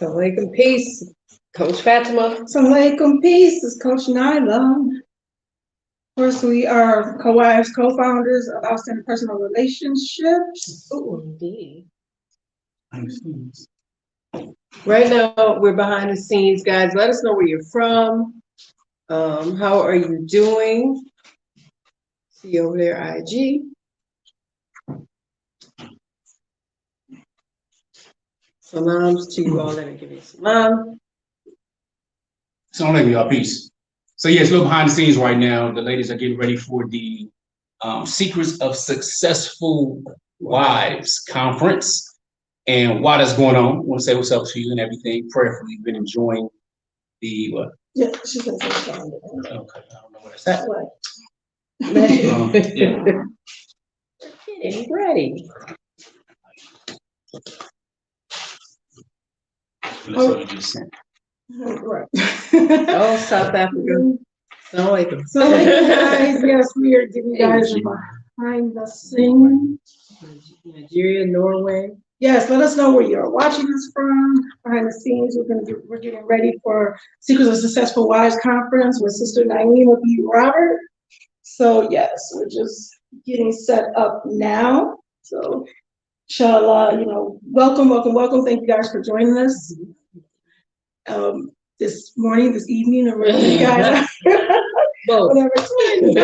Alaikum peace, Coach Fatimah. Alaikum peace. This is Coach Nyla. Of course, we are Cowives, co-founders of Outstanding Personal Relationships. Oh, indeed. Right now, we're behind the scenes, guys. Let us know where you're from. How are you doing? See over there, IG. Salams to you all. Let me give you a salam. Assalamu alaikum, y'all. Peace. So yes, look behind the scenes right now. The ladies are getting ready for the Secrets of Successful Wives conference. And while that's going on, I want to say what's up to you and everything. Prayerfully, you've been enjoying the what? Yeah, she's going to say something. Okay, I don't know what that's at. Yeah. Getting ready. Right. Oh, South Africa. So, guys, yes, we are giving you guys behind the scenes. Nigeria, Norway. Yes, let us know where you're watching us from. Behind the scenes, we're getting ready for Secrets of Successful Wives conference with Sister Naima B. Robert. So yes, we're just getting set up now. So, inshallah, welcome. Thank you guys for joining us. This morning, this evening, or wherever you guys are. Whatever time.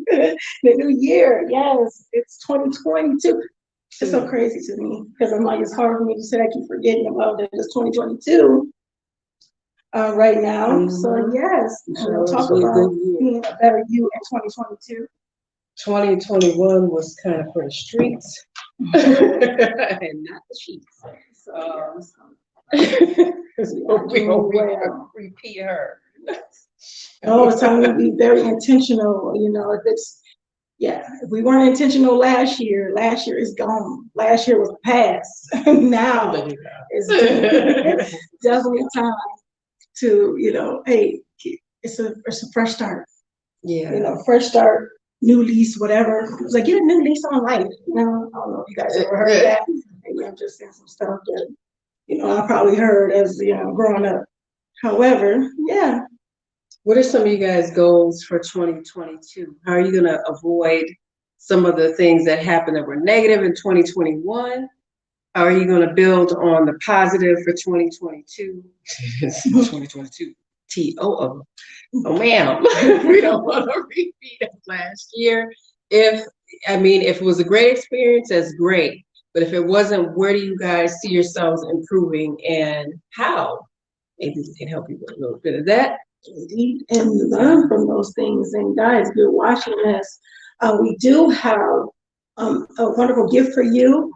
The new year, yes, it's 2022. It's so crazy to me because I'm like, it's hard for me to say. I keep forgetting about that it's 2022 right now. Mm-hmm. So yes, we'll talk about being a better you in 2022. 2021 was kind of for the streets and not the sheets. We hope we repeat her. Oh, it's time to be very intentional. If we weren't intentional last year is gone. Last year was the past. Now it's definitely time to, hey, it's a fresh start. Yeah. Fresh start, new lease, whatever. It's like, get a new lease on life. I don't know if you guys ever heard that. Maybe I'm just saying some stuff that, I probably heard as, growing up. However, yeah. What are some of you guys' goals for 2022? How are you going to avoid some of the things that happened that were negative in 2021? How are you going to build on the positive for 2022? 2022. TOO. Oh, ma'am. We don't want to repeat of last year. If it was a great experience, that's great. But if it wasn't, where do you guys see yourselves improving and how? Maybe we can help you with a little bit of that. Indeed, and learn from those things. And guys, if you're watching this, we do have a wonderful gift for you,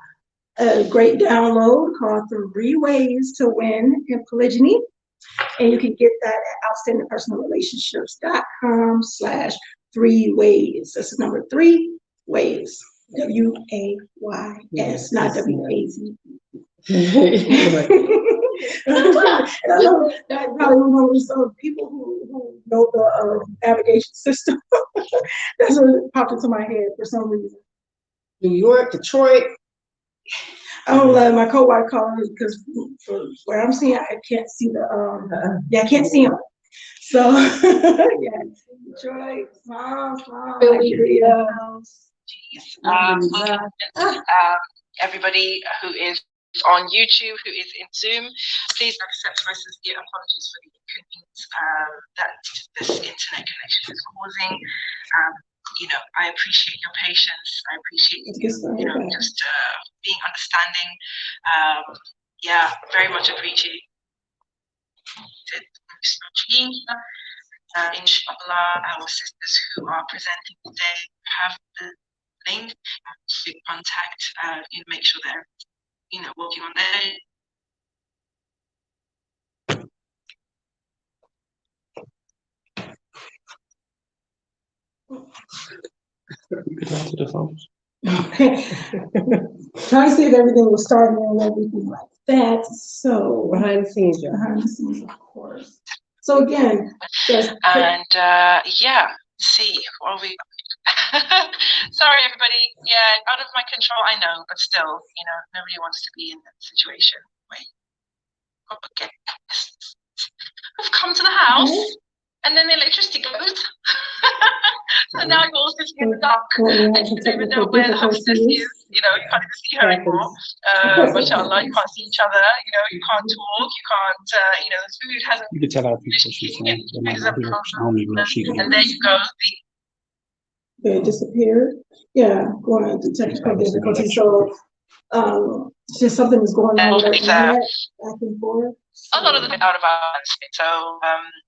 a great download called 3 Ways to Win in Polygyny. And you can get that at outstandingpersonalrelationships.com/3 ways. That's the number 3 ways. WAYS, not WAZ. I know that probably one of some people who know the navigation system. That's what popped into my head for some reason. New York, Detroit. I don't let my co-wife call it because for where I'm seeing, I can't see the I can't see them. So yeah, Detroit, small, Nigeria. Everybody who is on YouTube, who is in Zoom, please accept my sincere apologies for the inconvenience that this internet connection is causing. I appreciate your patience. I appreciate just being understanding. Very much appreciate it. Inshallah, our sisters who are presenting today have the link to contact and make sure that working on that. To the phones. Trying to see if everything was starting and everything like that. So behind the scenes, of course. So again, see what we. Sorry, everybody. Yeah, out of my control, I know, but still, nobody wants to be in that situation got guests who've come to the house, and then the electricity goes. So now you're all sitting in the dark, and you don't even know where the hostess is. You know, you can't even see her anymore. Mashallah, you can't see each other. You know, you can't talk. You can't. You know, the food hasn't. You can tell our people she's saying. And there you go. It disappeared. Yeah, going into technical difficulty. So, just something is going on with our internet back and forth. A lot of them out of balance. So,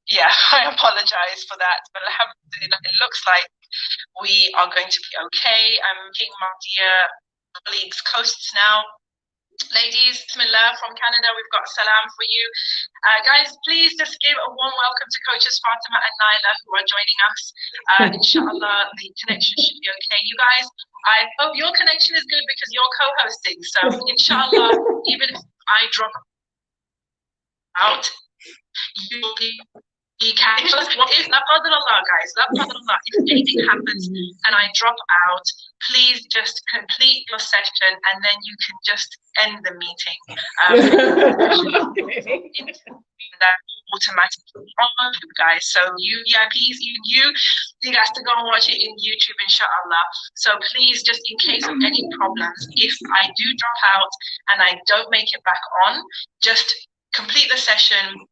yeah, I apologize for that. But alhamdulillah, it looks like we are going to be okay. I'm picking my dear colleagues' coasts now. Ladies, Bismillah from Canada, we've got salam for you. Guys, please just give a warm welcome to coaches Fatimah and Nyla who are joining us. Inshallah, the connection should be okay. You guys, I hope your connection is good because you're co-hosting. So, inshallah, even if I drop out, you will be what is la qadar-Allah, guys, la qadar-Allah. If anything happens and I drop out, please just complete your session and then you can just end the meeting. That automatically on you guys. So you VIPs, even you guys to go and watch it in YouTube, inshallah. So please, just in case of any problems, if I do drop out and I don't make it back on, just complete the session.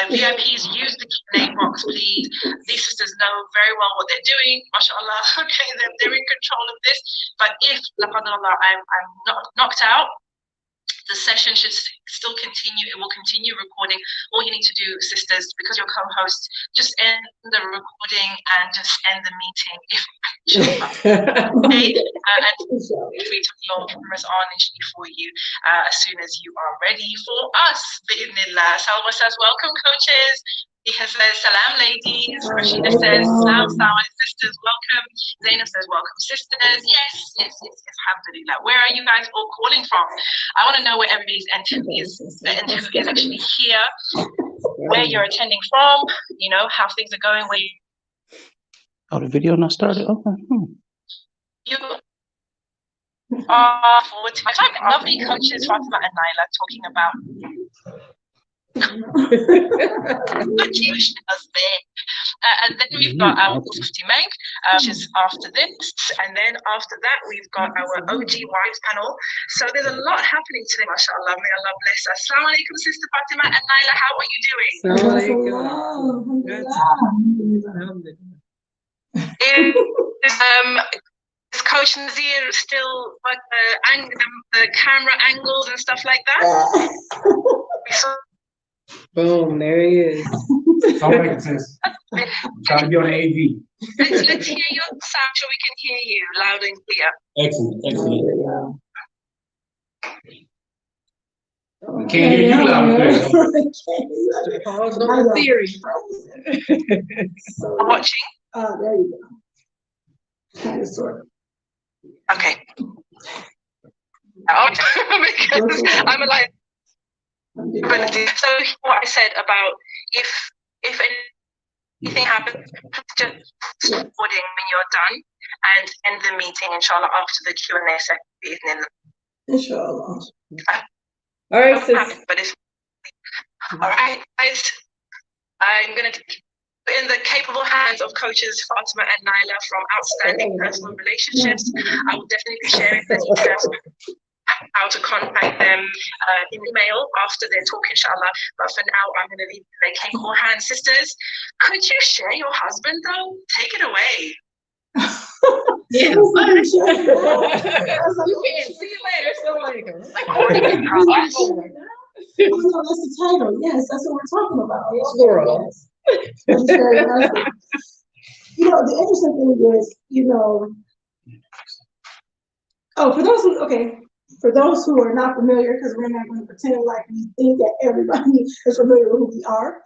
VIPs, use the Q&A box, please. These sisters know very well what they're doing, mashallah. Okay, they're in control of this. But if, la qadar-Allah, I'm knocked out, the session should still continue. It will continue recording. All you need to do, sisters, because you're co-hosts, just end the recording and just end the meeting. Okay, and free to your cameras on for you as soon as you are ready for us. Bi'idhnillah. Salwa says, welcome, coaches. Ika says, salam, ladies. Rashida says, salam, sisters, welcome. Zainab says, welcome, sisters. Yes, alhamdulillah. Where are you guys all calling from? I want to know where everybody's entity is, and who is actually here, where you're attending from, you know, how things are going, where you... Oh, the video not started? Okay. You are forward to my time. Lovely coaches, Fatimah and Nyla, talking about and then we've got our 50 meg, which is after this, and then after that we've got our OG wives panel. So there's a lot happening today, mashallah. May Allah bless us. Assalamu alaikum, Sister Fatimah and Nyla. How are you doing? Is Coach Nazir still like the camera angles and stuff like that? Boom, there he is. Don't make sense. I'm trying to be on the AV. Let's hear your sound so we can hear you loud and clear. Excellent. We can't hear you loud and clear. Pause on theory. Watching? There you go. Kind of, sort of. Okay. Because I'm like, so what I said about if anything happens, just recording when you're done and end the meeting, inshallah, after the Q&A session. Inshallah. All right, sis. But it's all right, guys. I'm gonna put in the capable hands of coaches Fatimah and Nyla from Outstanding Personal Relationships. I will definitely be sharing the details how to contact them in email after their talk, inshallah. But for now, I'm going to leave their capable hands. Sisters, could you share your husband, though? Take it away. Yes. See you later. So later. Oh, that's the title. Yes, that's what we're talking about. Squirrel. Yes. You know, the interesting thing is, you know, for those who are not familiar, because we're not going to pretend like we think that everybody is familiar with who we are.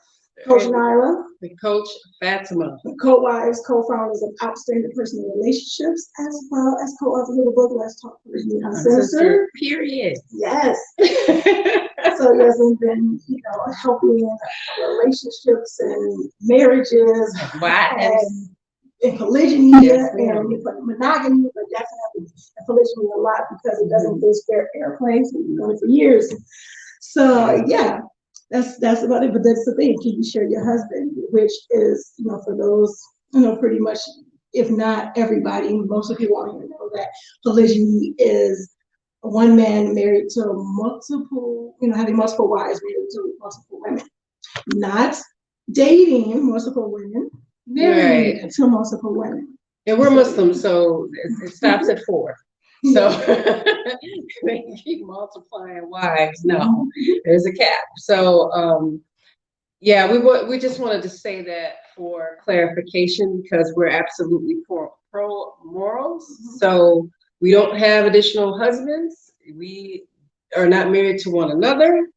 Coach Nyla, the coach Fatimah, Cowives, co-founders of Outstanding Personal Relationships, as well as co-author of the book Let's Talk Uncensored. Period. Yes. So yes, we've been, you know, helping relationships and marriages and polygyny and monogamy, but definitely and polygyny a lot because it doesn't exist for airplanes. We've been doing it for years. So yeah. That's about it. But that's the thing. Can you share your husband, which is, for those, pretty much, if not everybody, most of people out here know that polygyny is one man married to multiple, having multiple wives, married to multiple women, not dating multiple women, married to multiple women. And we're Muslims, so it stops at 4. So they keep multiplying wives. No, there's a cap. So yeah, we just wanted to say that for clarification, because we're absolutely pro morals. So we don't have additional husbands. We are not married to one another.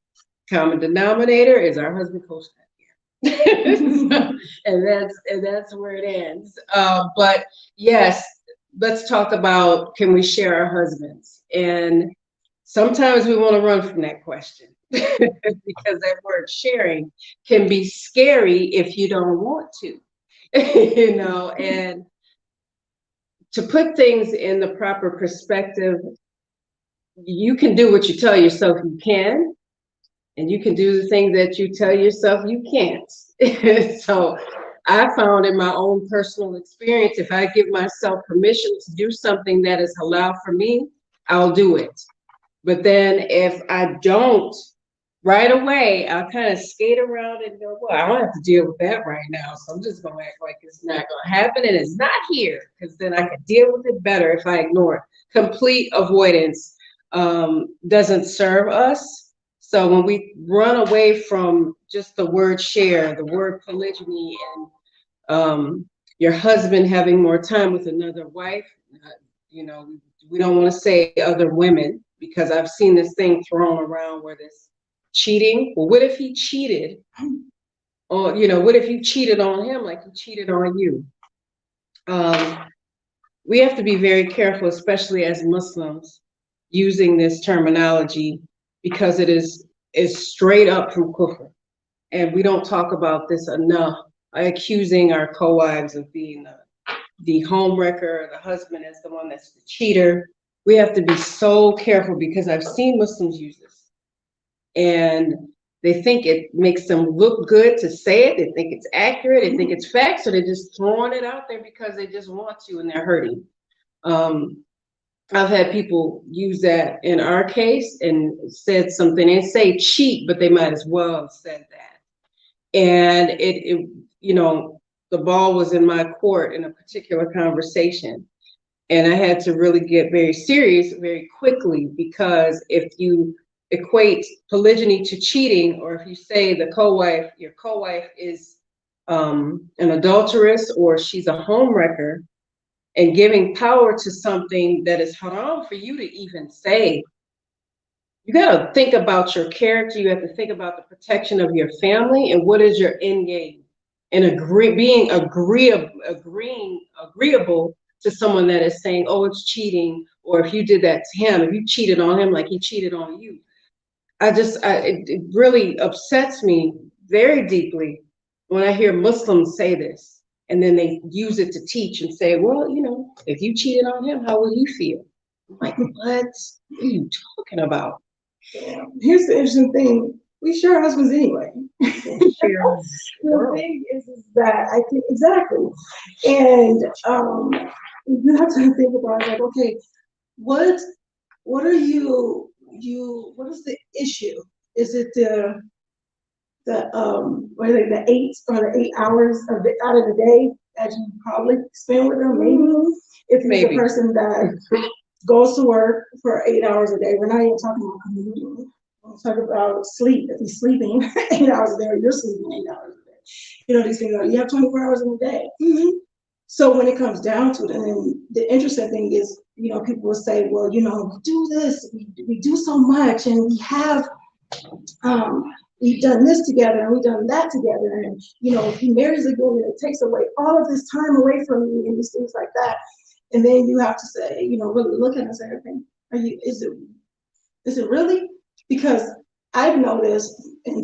Common denominator is our husband, Coach Nyla. and that's where it ends. But yes, let's talk about, can we share our husbands? And sometimes we want to run from that question because that word sharing can be scary if you don't want to, and to put things in the proper perspective, you can do what you tell yourself you can, and you can do the things that you tell yourself you can't. So I found in my own personal experience, if I give myself permission to do something that is halal for me, I'll do it. But then if I don't, right away, I'll kind of skate around and go, well, I don't have to deal with that right now. So I'm just going to act like it's not going to happen and it's not here, because then I could deal with it better if I ignore it. Complete avoidance doesn't serve us. So when we run away from just the word share, the word polygyny, and your husband having more time with another wife, we don't want to say other women, because I've seen this thing thrown around where this cheating. Well, what if he cheated? Or, what if you cheated on him like he cheated on you? We have to be very careful, especially as Muslims, using this terminology, because it is straight up from kufr. And we don't talk about this enough, accusing our co-wives of being the home wrecker, the husband is the one that's the cheater. We have to be so careful, because I've seen Muslims use this. And they think it makes them look good to say it. They think it's accurate. They think it's fact. So they're just throwing it out there because they just want to, and they're hurting. I've had people use that in our case and said something. They say cheat, but they might as well have said that. And it the ball was in my court in a particular conversation. And I had to really get very serious very quickly, because if you equate polygyny to cheating, or if you say your co-wife is an adulteress, or she's a home wrecker, and giving power to something that is haram for you to even say, you got to think about your character. You have to think about the protection of your family, and what is your end game, and being agreeable to someone that is saying, oh, it's cheating, or if you did that to him, if you cheated on him like he cheated on you. It really upsets me very deeply when I hear Muslims say this, and then they use it to teach and say, well, if you cheated on him, how would you feel? I'm like, what are you talking about? Yeah. Here's the interesting thing. We share husbands anyway. The thing is that I think, exactly. And you have to think about, like, okay, what are what is the issue? Is it the 8 or the 8 hours out of the day that you probably spend with them? Maybe. If you're the person that goes to work for 8 hours a day, we're not even talking about commuting. We're talking about sleep. If he's sleeping 8 hours a day, or you're sleeping 8 hours a day. These things, you have 24 hours in a day. So when it comes down to it, and then the interesting thing is, people will say, well, we do this, we do so much, and we have, we've done this together, and we've done that together, and, if he marries again, it takes away all of this time away from me, and these things like that. And then you have to say, really look at it and say, okay, is it really? Because I've noticed in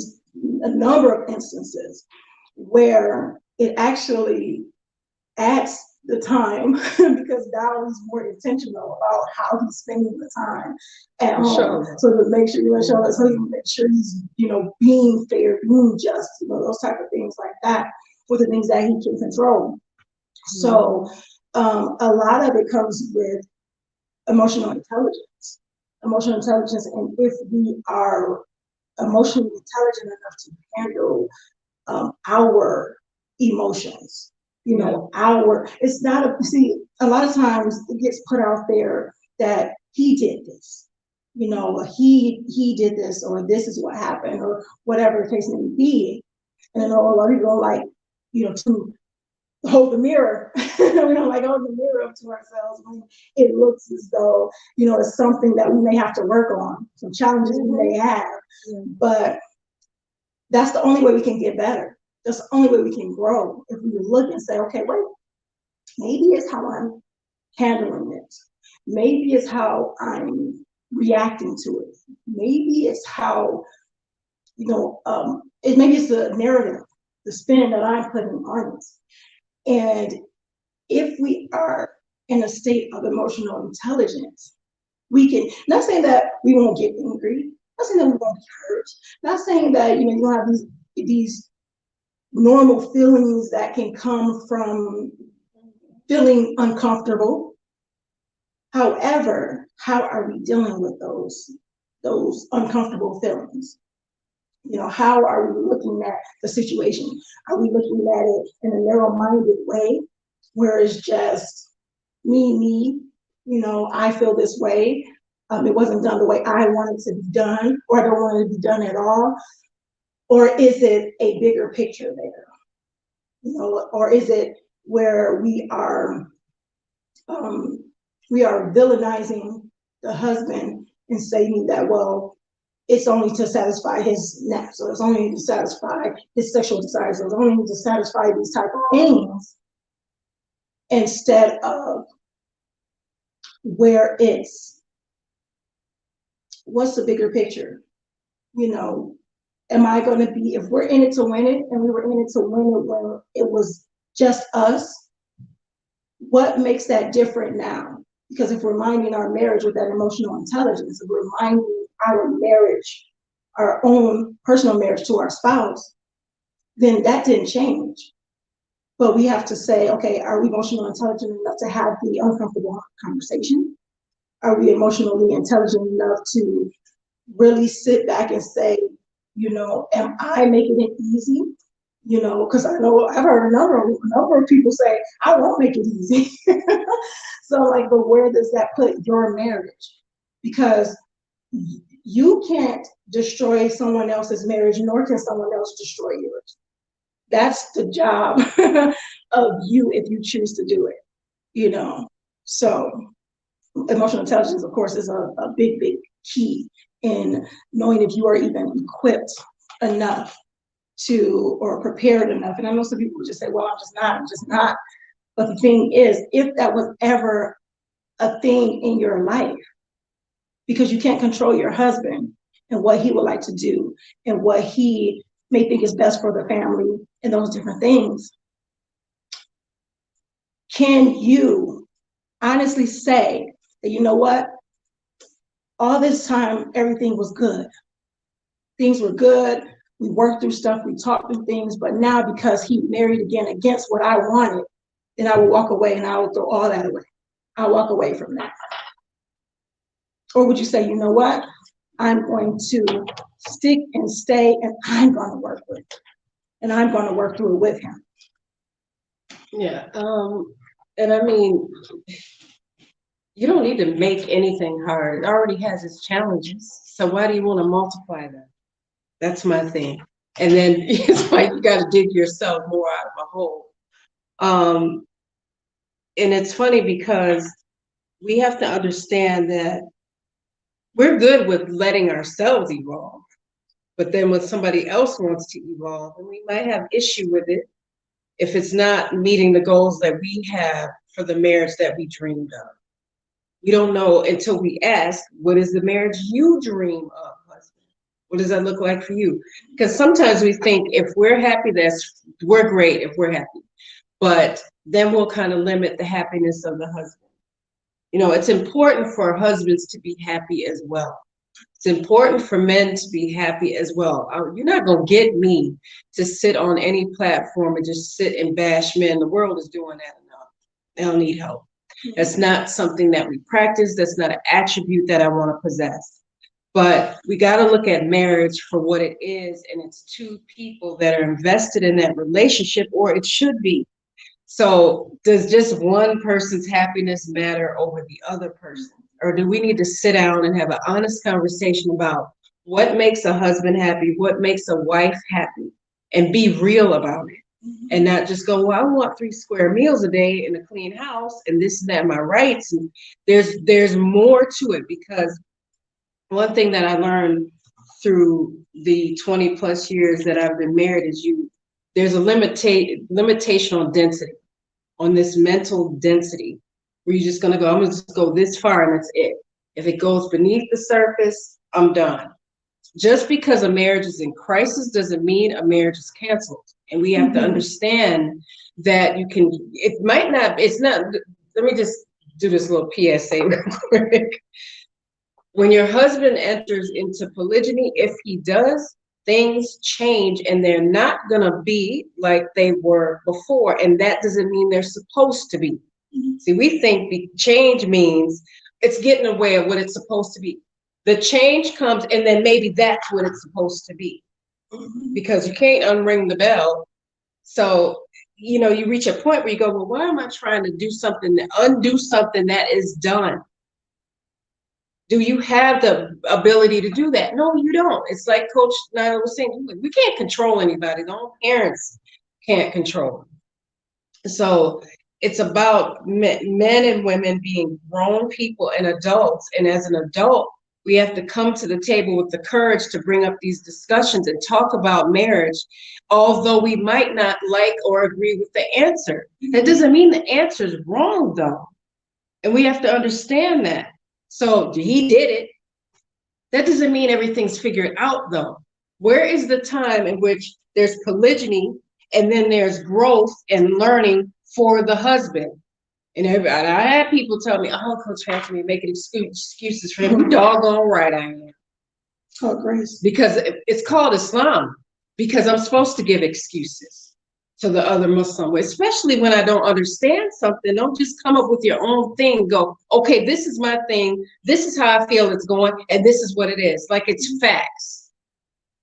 a number of instances where it actually adds the time because now he's more intentional about how he's spending the time at home. So to make sure you show us, so you make sure he's, being fair, being just, those type of things like that were the things that he can control. So a lot of it comes with emotional intelligence. Emotional intelligence, and if we are emotionally intelligent enough to handle our emotions, it's not a lot of times it gets put out there that he did this, he did this, or this is what happened, or whatever the case may be. And a lot of people don't like, to hold the mirror. We don't like hold the mirror up to ourselves when it looks as though, it's something that we may have to work on, some challenges we may have. But that's the only way we can get better. That's the only way we can grow. If we look and say, okay, wait, maybe it's how I'm handling it. Maybe it's how I'm reacting to it. Maybe it's how, maybe it's the narrative, the spin that I'm putting on it. And if we are in a state of emotional intelligence, we can, not saying that we won't get angry, not saying that we won't be hurt, not saying that, you don't have these normal feelings that can come from feeling uncomfortable. However, how are we dealing with those uncomfortable feelings? How are we looking at the situation? Are we looking at it in a narrow-minded way, where it's just me, I feel this way. It wasn't done the way I wanted to be done, or I don't want it to be done at all. Or is it a bigger picture there? Or is it where we are villainizing the husband and saying that, well, it's only to satisfy his naps, or it's only to satisfy his sexual desires, or it's only to satisfy these type of things, instead of where it's, what's the bigger picture? Am I going to be, if we're in it to win it, and we were in it to win it when it was just us, what makes that different now? Because if we're minding our marriage with that emotional intelligence, if we're minding our marriage, our own personal marriage to our spouse, then that didn't change. But we have to say, okay, are we emotionally intelligent enough to have the uncomfortable conversation? Are we emotionally intelligent enough to really sit back and say, am I making it easy? Because I know I've heard a number of people say, I won't make it easy. So but where does that put your marriage? Because you can't destroy someone else's marriage, nor can someone else destroy yours. That's the job of you if you choose to do it, So emotional intelligence, of course, is a big, big key in knowing if you are even equipped enough to, or prepared enough. And I know some people would just say, well, I'm just not. But the thing is, if that was ever a thing in your life, because you can't control your husband and what he would like to do and what he may think is best for the family and those different things, can you honestly say that, you know what, all this time, everything was good. Things were good. We worked through stuff, we talked through things, but now because he married again against what I wanted, then I will walk away and I will throw all that away. I'll walk away from that. Or would you say, you know what, I'm going to stick and stay, and I'm going to work with it, and I'm going to work through it with him? Yeah, and I mean, you don't need to make anything hard. It already has its challenges. So why do you want to multiply them? That's my thing. And then it's like you got to dig yourself more out of a hole. And it's funny because we have to understand that we're good with letting ourselves evolve. But then when somebody else wants to evolve, and we might have issue with it if it's not meeting the goals that we have for the marriage that we dreamed of. We don't know until we ask, what is the marriage you dream of, husband? What does that look like for you? Because sometimes we think if we're happy, we're great if we're happy. but then we'll kind of limit the happiness of the husband. You know, it's important for husbands to be happy as well. It's important for men to be happy as well. You're not going to get me to sit on any platform and just sit and bash men. The world is doing that enough. They don't need help. That's not something that we practice. That's not an attribute that I want to possess. But we got to look at marriage for what it is, and it's two people that are invested in that relationship, or it should be. So does just one person's happiness matter over the other person? Or do we need to sit down and have an honest conversation about what makes a husband happy, what makes a wife happy, and be real about it? And not just go, well, I want 3 square meals a day in a clean house and this and that, my rights. And there's more to it, because one thing that I learned through the 20 plus years that I've been married is there's a limitation on density, on this mental density, where you're just gonna go, I'm gonna just go this far and that's it. If it goes beneath the surface, I'm done. Just because a marriage is in crisis doesn't mean a marriage is canceled. And we have to understand that it's not, let me just do this little PSA real quick. When your husband enters into polygyny, if he does, things change and they're not gonna be like they were before. And that doesn't mean they're supposed to be. See, we think the change means it's getting away of what it's supposed to be. The change comes and then maybe that's what it's supposed to be, because you can't unring the bell. So, you know, you reach a point where you go, well, why am I trying to do something, to undo something that is done? Do you have the ability to do that? No, you don't. It's like Coach Nyla was saying, we can't control anybody. The own parents can't control them. So it's about men and women being grown people and adults. And as an adult, we have to come to the table with the courage to bring up these discussions and talk about marriage, although we might not like or agree with the answer. That doesn't mean the answer is wrong, though. And we have to understand that. So he did it. That doesn't mean everything's figured out, though. Where is the time in which there's polygyny and then there's growth and learning for the husband? And I had people tell me, oh, Coach Fatimah, making excuses for him. Doggone right I am. Oh, Grace. Because it's called Islam, because I'm supposed to give excuses to the other Muslim, especially when I don't understand something. Don't just come up with your own thing. Go, okay, this is my thing. This is how I feel it's going, and this is what it is. Like it's facts.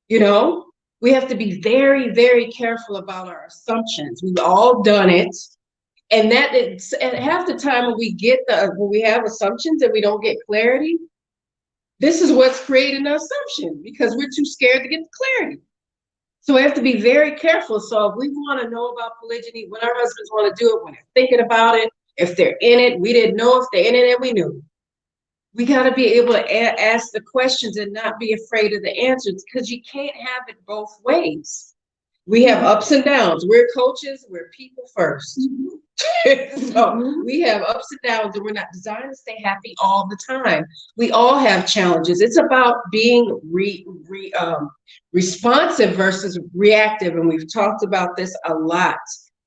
You know, we have to be very, very careful about our assumptions. We've all done it. And that it's at half the time when we have assumptions and we don't get clarity, this is what's creating an assumption, because we're too scared to get the clarity. So we have to be very careful. So if we want to know about polygyny, when our husbands want to do it, when they're thinking about it, if they're in it, we didn't know. If they're in it and we knew. We got to be able to ask the questions and not be afraid of the answers, because you can't have it both ways. We have ups and downs. We're coaches. We're people first. So we have ups and downs, and we're not designed to stay happy all the time. We all have challenges. It's about being responsive versus reactive, and we've talked about this a lot.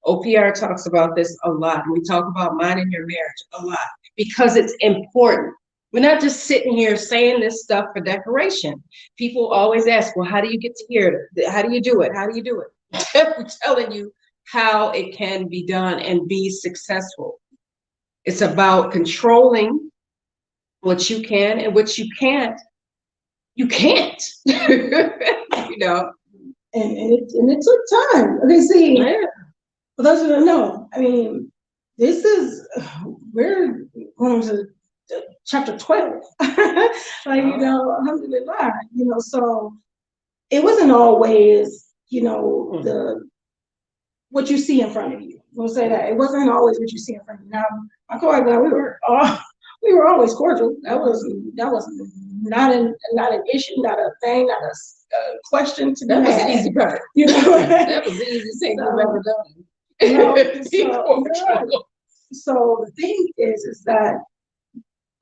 OPR talks about this a lot. We talk about minding your marriage a lot, because it's important. We're not just sitting here saying this stuff for decoration. People always ask, well, how do you get to hear it? How do you do it? How do you do it? I'm telling you how it can be done and be successful. It's about controlling what you can, and what you can't, you can't. You know? And it took time. Okay, see, for those who don't know, I mean, we're going to chapter 12. Like, you know, alhamdulillah, you know, so it wasn't always, you know, what you see in front of you. We'll say that. It wasn't always what you see in front of you. Now, my co-wife and I, we were always cordial. That was not an issue, not a thing, not a question to be That was had. the easy part. You know? That was the easiest thing we've ever done. You know, so the thing is that,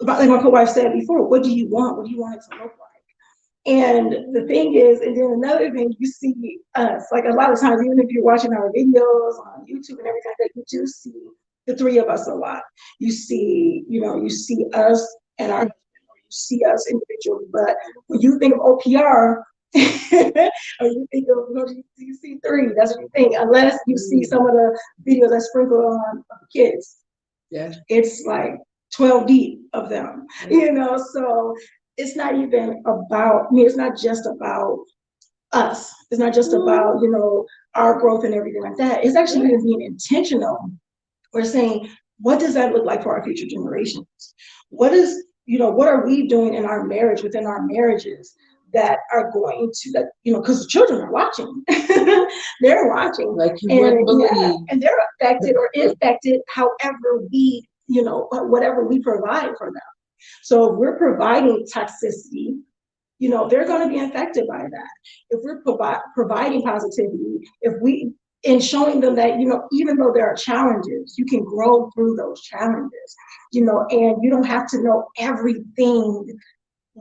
like my co-wife said before, what do you want? What do you want it to look like? And the thing is, and then another thing, you see us, like a lot of times, even if you're watching our videos on YouTube and everything like that, you do see the three of us a lot. You see, you see us and our, you see us individually, but when you think of OPR, or you think of GC3, that's what you think, unless you see some of the videos that sprinkle on kids. Yeah. It's like 12 deep of them, so it's not even about me. It's not just about us. It's not just about, our growth and everything like that. It's actually even being intentional. We're saying, what does that look like for our future generations? What what are we doing in our marriage, within our marriages, that are going to, because the children are watching. They're watching. Like you wouldn't believe. And they're affected or infected however we, whatever we provide for them. So if we're providing toxicity, they're going to be infected by that. If we're providing positivity, in showing them that, even though there are challenges, you can grow through those challenges, and you don't have to know everything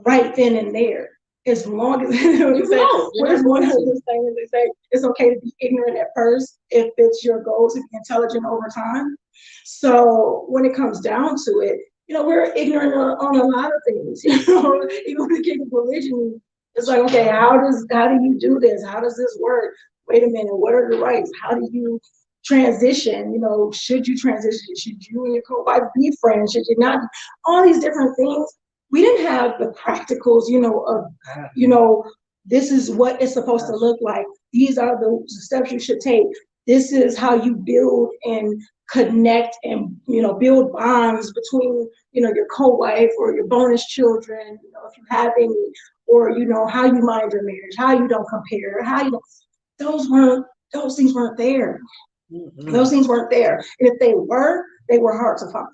right then and there. As long as what is one of those things they say, it's okay to be ignorant at first if it's your goal to be intelligent over time. So when it comes down to it, we're ignorant on a lot of things. Even when it came to religion, it's like, okay, how do you do this? How does this work? Wait a minute, what are the rights? How do you transition? Should you transition? Should you and your co-wife be friends? Should you not? All these different things. We didn't have the practicals, of, this is what it's supposed to look like. These are the steps you should take. This is how you build and connect and, build bonds between, your co-wife or your bonus children, if you have any, or, how you mind your marriage, how you don't compare, those things weren't there. Mm-hmm. Those things weren't there. And if they were hard to find.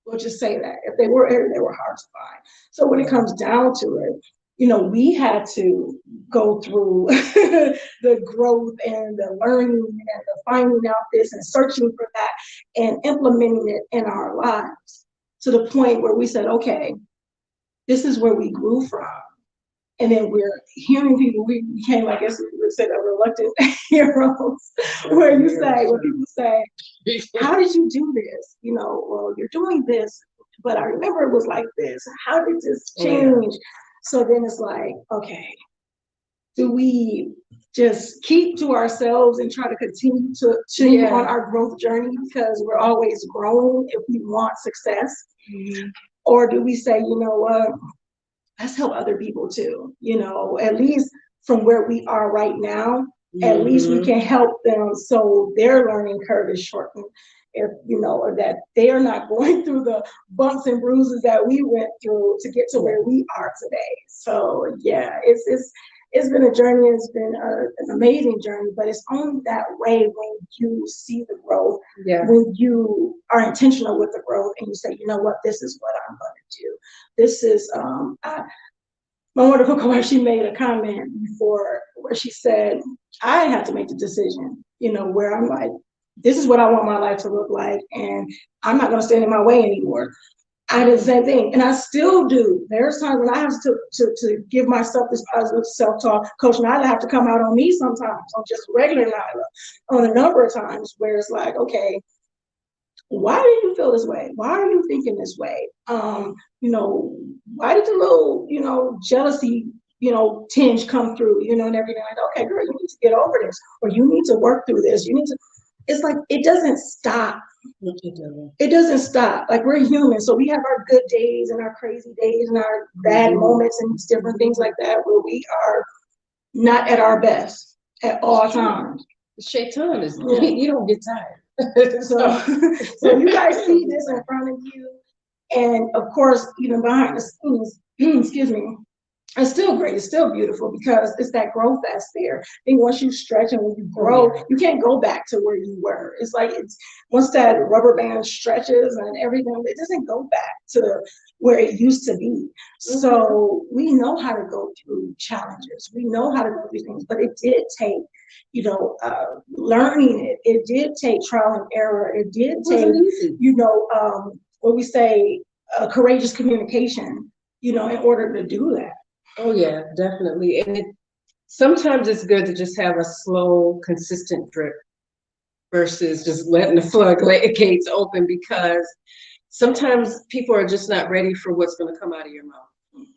We'll just say that. If they were hard to find. So when it comes down to it, we had to go through the growth and the learning and the finding out this and searching for that and implementing it in our lives to the point where we said, okay, this is where we grew from. And then we're hearing people, we became, I guess we would say, the reluctant heroes, where people say, how did you do this? Well, you're doing this, but I remember it was like this. How did this change? So then it's like, okay, do we just keep to ourselves and try to continue to on our growth journey because we're always growing if we want success? Mm-hmm. Or do we say, you know what? Let's help other people too, at least from where we are right now, at least we can help them so their learning curve is shortened, if, or that they are not going through the bumps and bruises that we went through to get to where we are today. So yeah, it's been a journey. It's been an amazing journey, but it's only that way when you see the growth, when you are intentional with the growth and you say, you know what, this is what I'm going to do. This is, my wonderful co-wife, she made a comment before where she said, I had to make the decision, where I'm like, this is what I want my life to look like, and I'm not going to stand in my way anymore. I did the same thing, and I still do. There's times when I have to give myself this positive self-talk. Coach Nyla have to come out on me sometimes, on just regular Nyla, on a number of times where it's like, okay, why do you feel this way? Why are you thinking this way? Why did the little, jealousy, tinge come through, and everything like, okay, girl, you need to get over this, or you need to work through this. You need to, it's like, it doesn't stop. It doesn't stop. Like, we're human, so we have our good days and our crazy days and our bad moments and different things like that where we are not at our best at all times. Shaitan is, you don't get tired. So you guys see this in front of you, and of course, even behind the scenes, excuse me, it's still great. It's still beautiful because it's that growth that's there. I think once you stretch and when you grow, you can't go back to where you were. It's like once that rubber band stretches and everything, it doesn't go back to where it used to be. So we know how to go through challenges. We know how to go through things, but it did take, learning it. It did take trial and error. It did take, what we say, courageous communication, in order to do that. Oh yeah, definitely. And sometimes it's good to just have a slow, consistent drip versus just letting the floodgates open, because sometimes people are just not ready for what's going to come out of your mouth.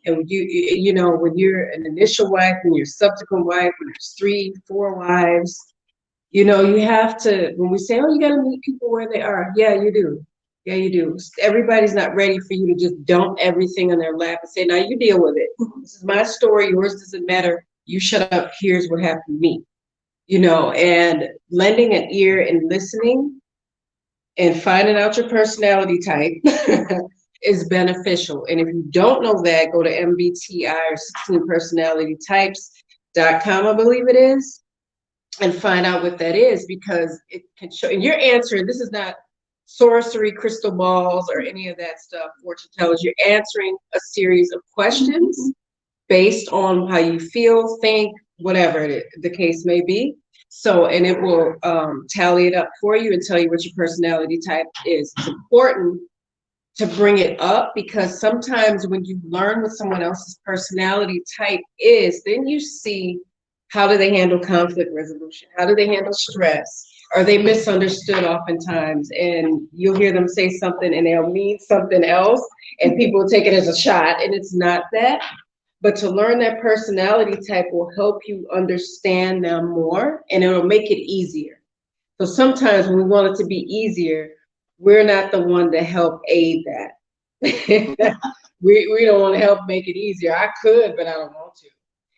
And you know, when you're an initial wife and you're subsequent wife, when there's 3, 4 wives, you know, you have to, when we say, oh, you got to meet people where they are. Yeah, you do. Yeah, you do. Everybody's not ready for you to just dump everything in their lap and say, now you deal with it. This is my story. Yours doesn't matter. You shut up. Here's what happened to me. You know, and lending an ear and listening and finding out your personality type is beneficial. And if you don't know that, go to MBTI or 16personalitytypes.com, I believe it is, and find out what that is, because it can show. And you're answering, this is not sorcery, crystal balls, or any of that stuff, fortune tellers. You're answering a series of questions based on how you feel, think, whatever the case may be. So, and it will tally it up for you and tell you what your personality type is. It's important to bring it up, because sometimes when you learn what someone else's personality type is, then you see, how do they handle conflict resolution? How do they handle stress? Are they misunderstood oftentimes? And you'll hear them say something and they'll mean something else, and people will take it as a shot, and it's not that. But to learn that personality type will help you understand them more, and it'll make it easier. So sometimes when we want it to be easier, we're not the one to help aid that. we don't want to help make it easier. I could, but I don't want to.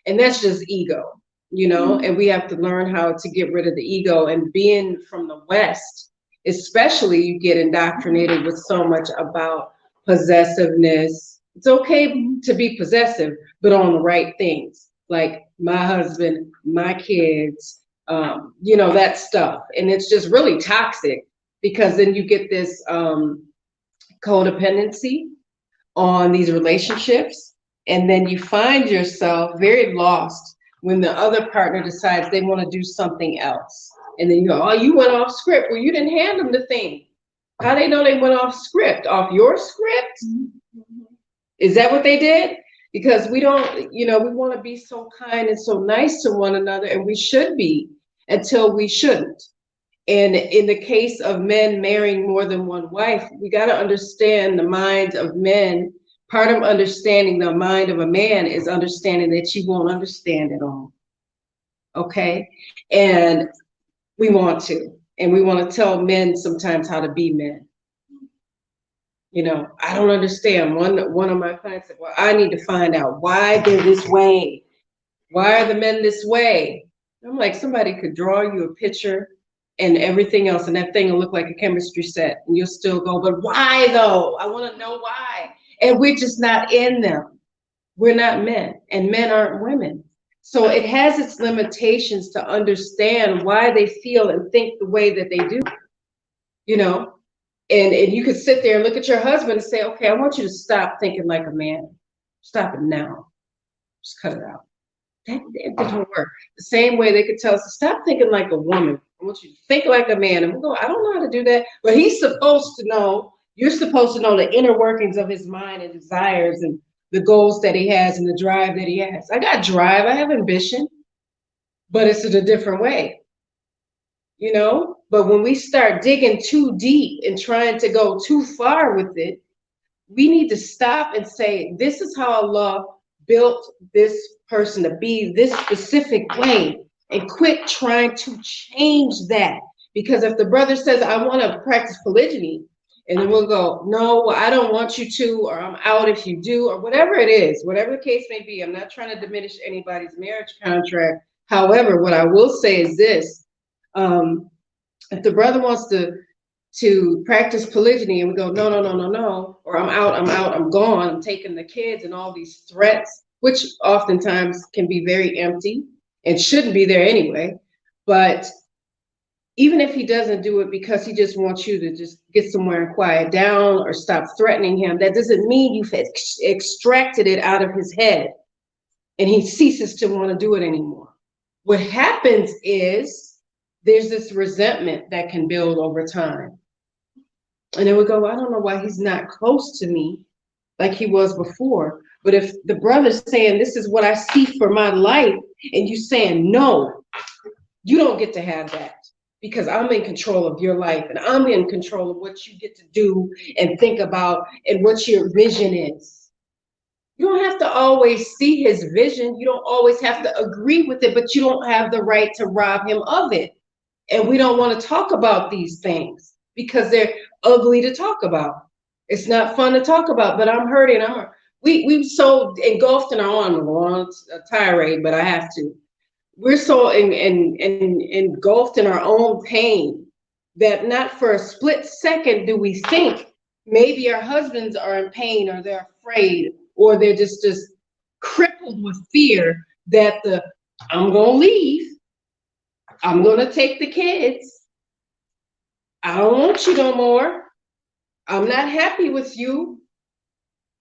And that's just ego, you know, and we have to learn how to get rid of the ego. And being from the West, especially, you get indoctrinated with so much about possessiveness. It's okay to be possessive, but on the right things, like my husband, my kids, you know, that stuff. And it's just really toxic, because then you get this codependency on these relationships, and then you find yourself very lost when the other partner decides they want to do something else. And then you go, oh, you went off script. Well, you didn't hand them the thing. How they know they went off script? Off your script? Is that what they did? Because we don't, you know, we want to be so kind and so nice to one another, and we should be, until we shouldn't. And in the case of men marrying more than one wife, we got to understand the minds of men. Part of understanding the mind of a man is understanding that you won't understand it all. Okay? And we want to. And we want to tell men sometimes how to be men. You know, I don't understand. One of my clients said, well, I need to find out why they're this way. Why are the men this way? I'm like, somebody could draw you a picture and everything else, and that thing will look like a chemistry set, and you'll still go, but why though? I want to know why. And we're just not in them. We're not men, and men aren't women. So it has its limitations to understand why they feel and think the way that they do, you know? And you could sit there and look at your husband and say, okay, I want you to stop thinking like a man. Stop it now. Just cut it out. That doesn't work. The same way they could tell us to stop thinking like a woman. I want you to think like a man. And we go, I don't know how to do that. But he's supposed to know. You're supposed to know the inner workings of his mind and desires and the goals that he has and the drive that he has. I got drive. I have ambition. But it's in a different way. You know? But when we start digging too deep and trying to go too far with it, we need to stop and say, this is how Allah built this person to be this specific way, and quit trying to change that. Because if the brother says, I want to practice polygyny, and then we'll go, no, well, I don't want you to, or I'm out if you do, or whatever it is, whatever the case may be. I'm not trying to diminish anybody's marriage contract. However, what I will say is this, if the brother wants to practice polygyny and we go, no, no, no, no, no, or I'm out, I'm gone, I'm taking the kids, and all these threats, which oftentimes can be very empty and shouldn't be there anyway. But even if he doesn't do it because he just wants you to just get somewhere and quiet down or stop threatening him, that doesn't mean you've extracted it out of his head and he ceases to want to do it anymore. What happens is there's this resentment that can build over time. And then we go, I don't know why he's not close to me like he was before. But if the brother's saying, this is what I see for my life, and you saying, no, you don't get to have that, because I'm in control of your life, and I'm in control of what you get to do and think about and what your vision is. You don't have to always see his vision. You don't always have to agree with it, but you don't have the right to rob him of it. And we don't want to talk about these things because they're ugly to talk about. It's not fun to talk about, but I'm hurting. We've so engulfed in our own, on a tirade, but I have to. We're so engulfed in our own pain that not for a split second do we think maybe our husbands are in pain, or they're afraid, or they're just crippled with fear that I'm gonna leave, I'm gonna take the kids, I don't want you no more, I'm not happy with you,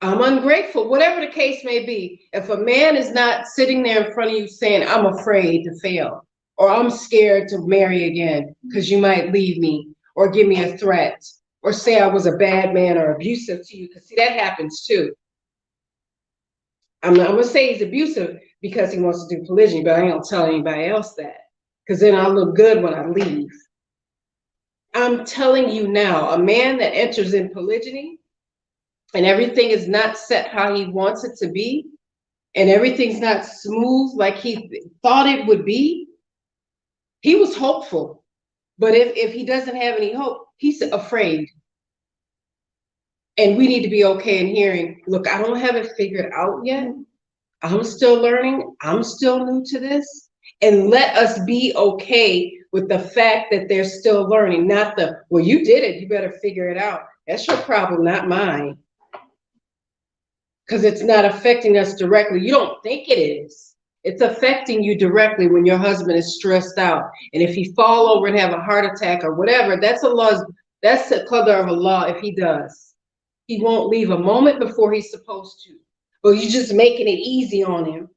I'm ungrateful, whatever the case may be. If a man is not sitting there in front of you saying, I'm afraid to fail, or I'm scared to marry again because you might leave me, or give me a threat, or say I was a bad man or abusive to you, because see, that happens too. I'm not gonna say he's abusive because he wants to do polygyny, but I ain't gonna tell anybody else that, because then I look good when I leave. I'm telling you now, a man that enters in polygyny and everything is not set how he wants it to be, and everything's not smooth like he thought it would be, he was hopeful. But if he doesn't have any hope, he's afraid. And we need to be okay in hearing, look, I don't have it figured out yet. I'm still learning. I'm still new to this. And let us be okay with the fact that they're still learning, not well, you did it, you better figure it out. That's your problem, not mine. Because it's not affecting us directly. You don't think it is. It's affecting you directly when your husband is stressed out. And if he fall over and have a heart attack or whatever, that's a qadar of Allah if he does. He won't leave a moment before he's supposed to. But you're just making it easy on him.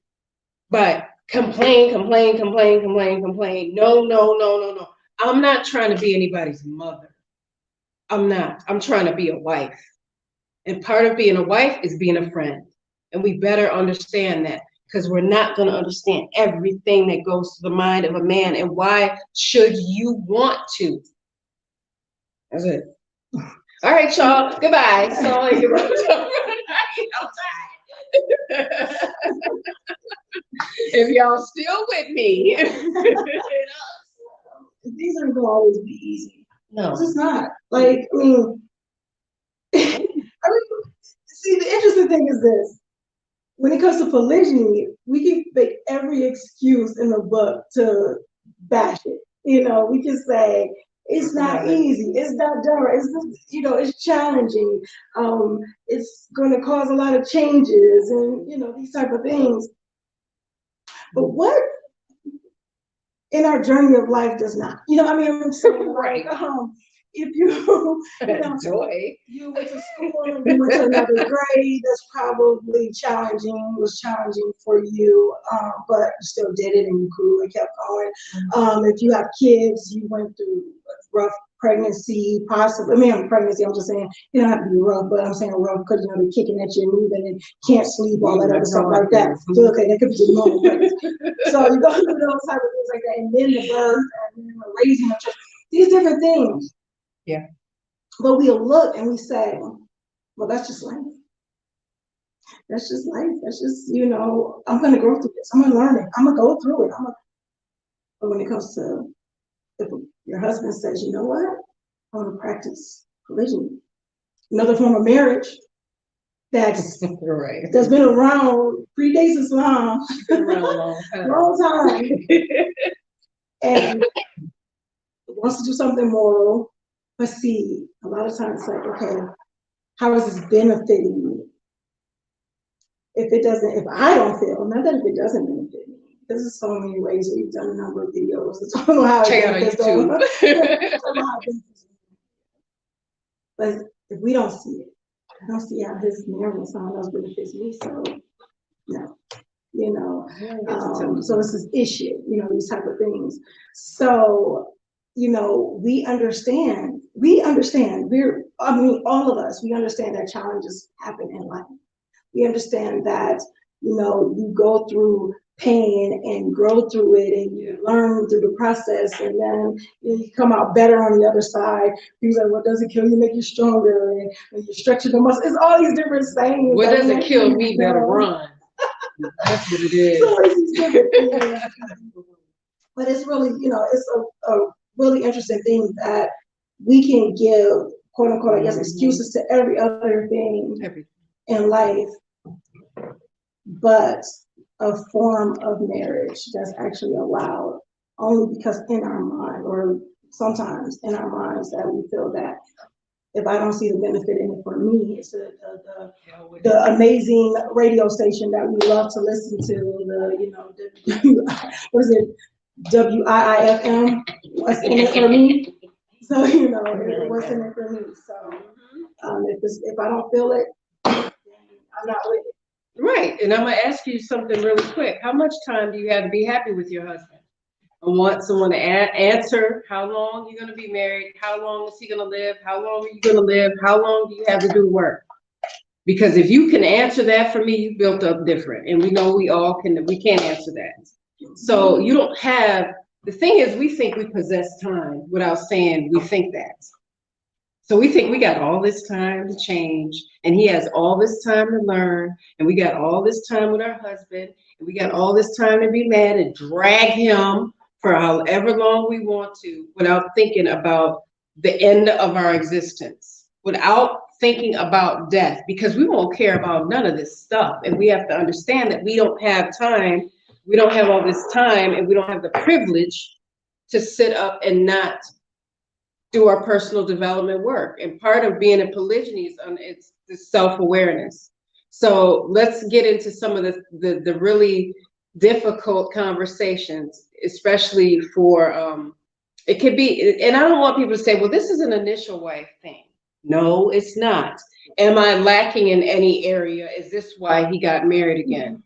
But complain. No. I'm not trying to be anybody's mother. I'm not. I'm trying to be a wife. And part of being a wife is being a friend. And we better understand that, because we're not going to understand everything that goes to the mind of a man. And why should you want to? That's it. All right, y'all. Goodbye. So I'm tired. If y'all still with me. These aren't going to always be easy. No. It's just not. Like, I mean, see, the interesting thing is this. When it comes to polygyny, we can make every excuse in the book to bash it. You know, we can say, it's not easy, it's not done, it's just, it's challenging, it's going to cause a lot of changes, and, these type of things. But what in our journey of life does not? I'm saying, right. If you went to school and you went to another grade, that's probably was challenging for you, but you still did it and you grew and kept going. If you have kids, you went through a rough pregnancy, possibly, pregnancy, I'm just saying, you don't have to be rough, but I'm saying rough because, they're kicking at you and moving and can't sleep, all that other stuff like that. So, okay, that could be the normal pregnancy. So you go through those type of things like that, and then the birth, and then the raising of children, these different things. Yeah. But we'll look and we say, well, that's just life. That's just life. That's just, I'm going to go through this. I'm going to learn it. I'm going to go through it. But when it comes to, if your husband says, you know what? I want to practice polygyny. Another form of marriage that's been around, predates Islam. Long time. And wants to do something moral. But see, a lot of times it's like, okay, how is this benefiting me? If I don't feel, not that if it doesn't benefit me. There's so many ways we've done a number of videos. I don't know how it benefits them. But if we don't see it, I don't see how his marriage with someone else benefits me, so no. So it's this issue, these type of things. So, we understand, all of us, we understand that challenges happen in life. We understand that, you go through pain and grow through it and you learn through the process, and then you come out better on the other side. Things like, what doesn't kill you make you stronger, and you stretch the muscle. It's all these different sayings. What doesn't kill me better run. That's what it is. So it's these different things. But it's really, it's a really interesting thing that we can give, quote unquote, I guess, excuses to every other thing in life, but a form of marriage that's actually allowed only because in our mind, or sometimes in our minds, that we feel that if I don't see the benefit in it for me, it's the amazing radio station that we love to listen to, what is it, WIIFM, what's in it for me? So, what's in it for me? So, if I don't feel it, then I'm not with it. Right, and I'm gonna ask you something really quick. How much time do you have to be happy with your husband? I want someone to answer how long you're gonna be married, how long is he gonna live, how long are you gonna live, how long do you have to do work? Because if you can answer that for me, you built up different, and we know we can't answer that. So you don't have, the thing is, we think we possess time without saying we think that. So we think we got all this time to change, and he has all this time to learn, and we got all this time with our husband, and we got all this time to be mad and drag him for however long we want to, without thinking about the end of our existence, without thinking about death, because we won't care about none of this stuff. And we have to understand that we don't have time, we don't have all this time, and we don't have the privilege to sit up and not do our personal development work. And part of being in polygyny is it's the self-awareness. So let's get into some of the really difficult conversations, especially for, it could be, and I don't want people to say, well, this is an initial wife thing. No, it's not. Am I lacking in any area? Is this why he got married again?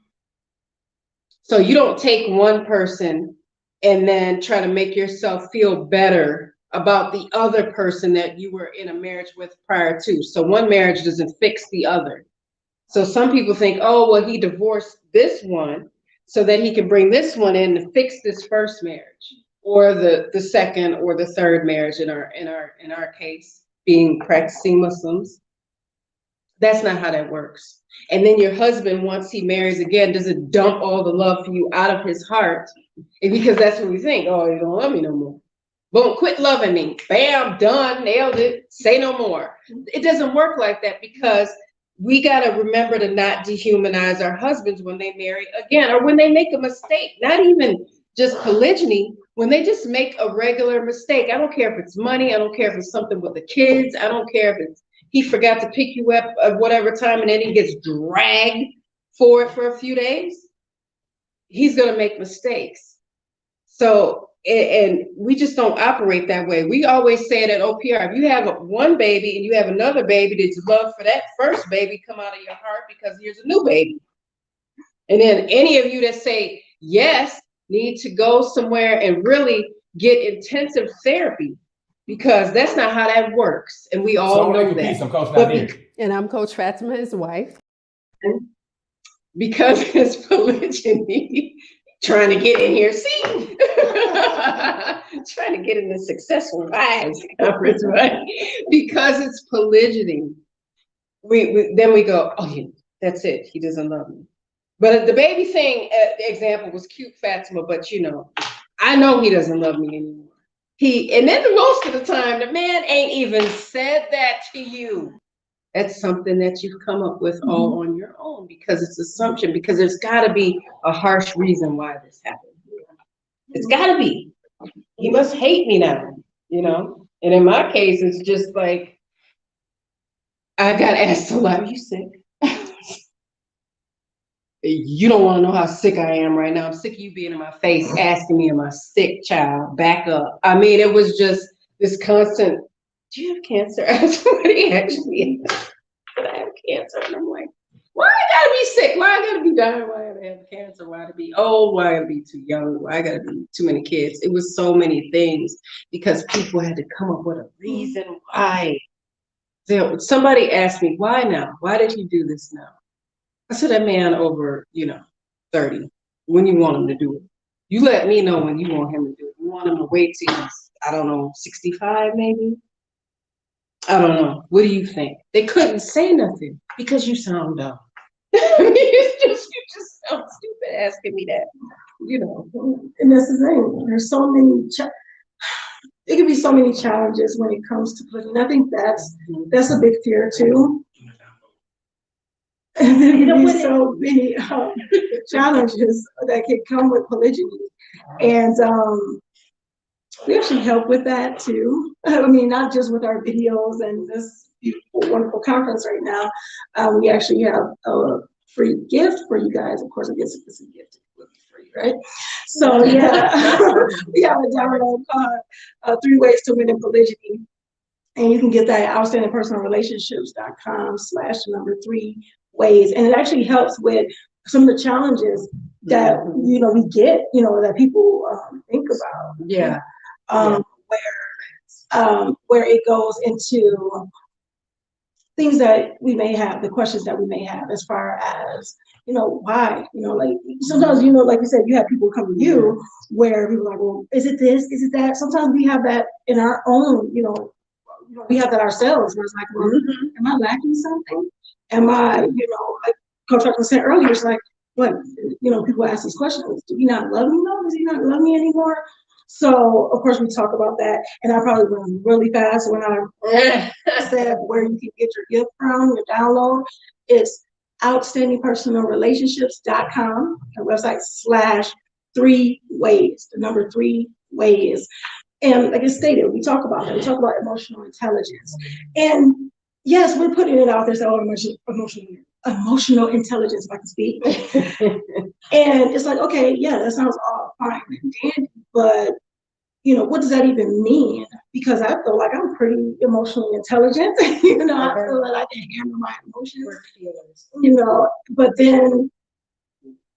So you don't take one person and then try to make yourself feel better about the other person that you were in a marriage with prior to. So one marriage doesn't fix the other. So some people think, oh, well, he divorced this one so that he can bring this one in to fix this first marriage, or the second or the third marriage in our case, being practicing Muslims. That's not how that works. And then your husband, once he marries again, doesn't dump all the love for you out of his heart, and because that's what we think. Oh, you don't love me no more. Boom, quit loving me. Bam, done, nailed it. Say no more. It doesn't work like that, because we got to remember to not dehumanize our husbands when they marry again, or when they make a mistake. Not even just polygyny, when they just make a regular mistake. I don't care if it's money. I don't care if it's something with the kids. I don't care if it's he forgot to pick you up at whatever time and then he gets dragged for it for a few days. He's going to make mistakes. So, and we just don't operate that way. We always say it at OPR, if you have one baby and you have another baby, that your love for that first baby come out of your heart, because here's a new baby. And then any of you that say yes need to go somewhere and really get intensive therapy, because that's not how that works. And we all know that. I'm Coach Nazir. And I'm Coach Fatimah, his wife. Because it's polygyny, trying to get in here, see? Trying to get in the Successful Wives conference, right? Because it's polygyny. Then we go, oh, yeah, that's it. He doesn't love me. But the baby thing, the example was cute, Fatimah, but I know he doesn't love me anymore. And then most of the time, the man ain't even said that to you. That's something that you've come up with all on your own, because it's assumption, because there's got to be a harsh reason why this happened. It's got to be. He must hate me now, And in my case, it's just like, I got asked a lot, are you sick? You don't want to know how sick I am right now. I'm sick of you being in my face, asking me, am I sick, child? Back up. I mean, it was just this constant, do you have cancer? Somebody actually asked, did I have cancer? And I'm like, why I gotta be sick? Why I gotta be dying? Why I gotta have cancer? Why I gotta be old? Why I gotta be too young? Why I gotta be too many kids? It was so many things, because people had to come up with a reason why. Somebody asked me, why now? Why did he do this now? I said that man over, 30, when you want him to do it. You let me know when you want him to do it. You want him to wait till he's, I don't know, 65 maybe? I don't know. What do you think? They couldn't say nothing because you sound dumb. you just sound stupid asking me that. And that's the thing. There's so many. It can be so many challenges when it comes to polygamy. I think that's a big fear too. And there can be so many challenges that can come with polygyny, and we actually help with that too. I mean, not just with our videos and this beautiful, wonderful conference right now. We actually have a free gift for you guys. Of course, I guess if it's a gift, it would be free, right? So yeah, we have a download called 3 Ways to Win in Polygyny. And you can get that at outstandingpersonalrelationships.com/3 ways. And it actually helps with some of the challenges that, we get, that people think about. Yeah. Where it goes into things that we may have, the questions that we may have as far as, why, like sometimes, like you said, you have people come to you where people are like, well, is it this? Is it that? Sometimes we have that in our own, we have that ourselves where it's like, well, am I lacking something? Am I, like Coach Nyla said earlier, it's like, what, people ask these questions. Do he not love me though? Does he not love me anymore? So of course we talk about that, and I probably went really fast when I said where you can get your gift from, your download. It's outstandingpersonalrelationships.com, our website /3 ways, the number 3 ways. And like I stated, we talk about that. We talk about emotional intelligence. And yes, we're putting it out there, so emotional intelligence, if I can speak. And it's like, okay, yeah, that sounds all fine and dandy, but what does that even mean? Because I feel like I'm pretty emotionally intelligent. I feel that I can handle my emotions. But then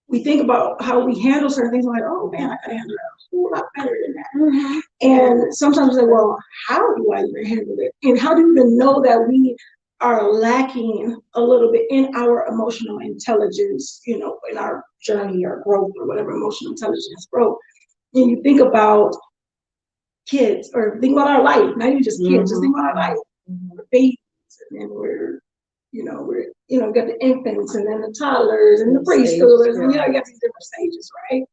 we think about how we handle certain things, like, oh man, I can handle that a whole lot better than that. And sometimes we say, well, how do I even handle it? And how do you even know that we are lacking a little bit in our emotional intelligence, in our journey or growth or whatever emotional intelligence growth? And you think about kids, or think about our life, not even just kids, just think about our life. We're babies, and then we're got the infants, and then the toddlers, and the preschoolers, and you got these different stages, right?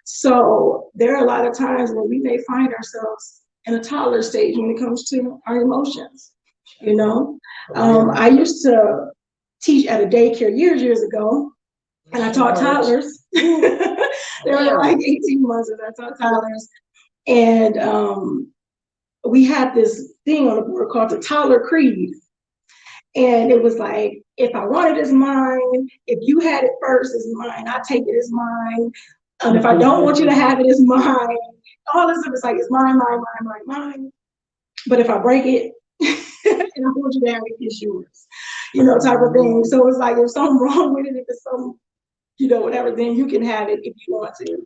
So there are a lot of times when we may find ourselves in a toddler stage when it comes to our emotions. I used to teach at a daycare years ago, and I taught toddlers. They were like 18 months, and I taught toddlers. And we had this thing on the board called the Toddler Creed. And it was like, if I want it, it's mine. If you had it first, it's mine. I take it, it's mine. If I don't want you to have it, it's mine. All this stuff is like, it's mine, mine, mine, mine, mine. But if I break it, and I want you to have it, it's yours. Type of thing. So it's like, if something wrong with it, if it's some, whatever, then you can have it if you want to.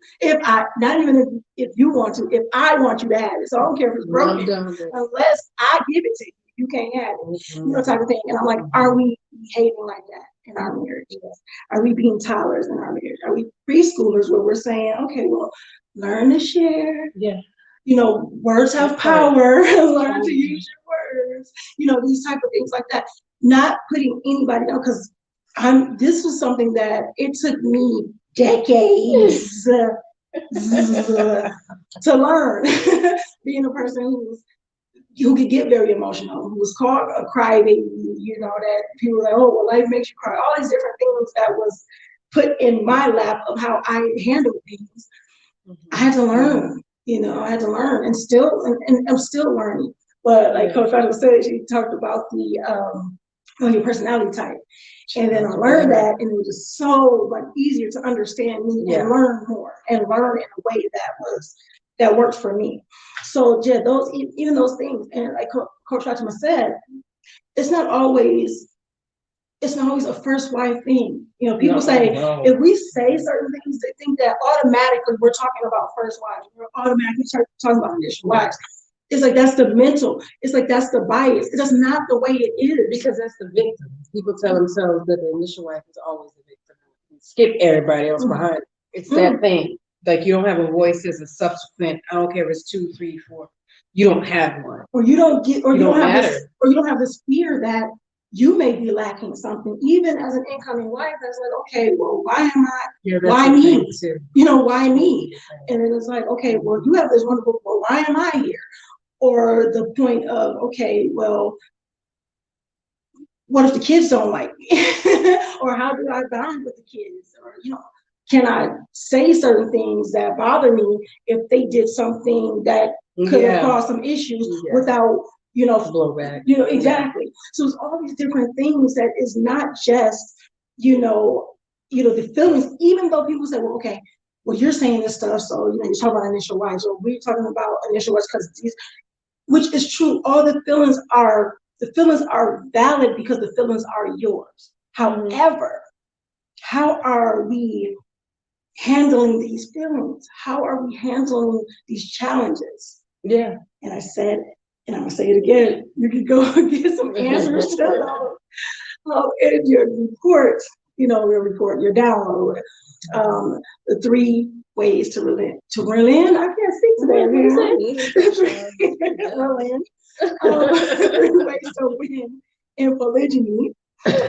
Not even if you want to, if I want you to have it. So I don't care if it's broken, unless I give it to you, you can't have it, type of thing. And I'm like, are we behaving like that in our marriages? Are we being toddlers in our marriage? Are we preschoolers where we're saying, okay, well, learn to share. Yeah. Words have power. Learn to use your words. These type of things like that. Not putting anybody down, because this was something that it took me decades to learn. Being a person who could get very emotional, who was called a crybaby, that people were like, oh, well, life makes you cry. All these different things that was put in my lap of how I handled things. I had to learn, I had to learn, and I'm still learning. But like Coach Nyla said, she talked about your personality type. And then I learned that, and it was just so easier to understand me and learn more and learn in a way that worked for me. So yeah, even those things, and like Coach Fatimah said, it's not always a first wife thing. People say if we say certain things, they think that automatically we're talking about first wives. We're automatically talking about initial wives. It's like that's the mental. It's like that's the bias. That's not the way it is. Because that's the victim. People tell themselves that the initial wife is always the skip everybody else behind. It's that thing. Like you don't have a voice as a subsequent. I don't care if it's 2, 3, 4. You don't have one. Or you don't get, or You you don't don't have matter. this, or you don't have this fear that you may be lacking something. Even as an incoming wife, that's like, okay, well, why am I? Yeah, Why the me? thing, too. You know, why me? And then it's like, okay, well, you have this wonderful, well, why am I here? Or the point of, okay, well, what if the kids don't like me? Or how do I bond with the kids? Or, you know, can I say certain things that bother me if they did something that could have caused some issues without, you know, blowback. You know, exactly. So it's all these different things that is not just, you know, the feelings, even though people say, well, okay, well, you're saying this stuff, so, you know, you're talking about initial wives, or we're talking about initial wives because these, which is true. All the feelings are valid because the feelings are yours. However, how are we handling these feelings? How are we handling these challenges? Yeah. And I said, and I'm gonna say it again, you can go get some answers to in your report, you know, your download. The 3 ways to relent. To relent, I can't speak to that. Relent. 3 ways to win in polygyny. You know, at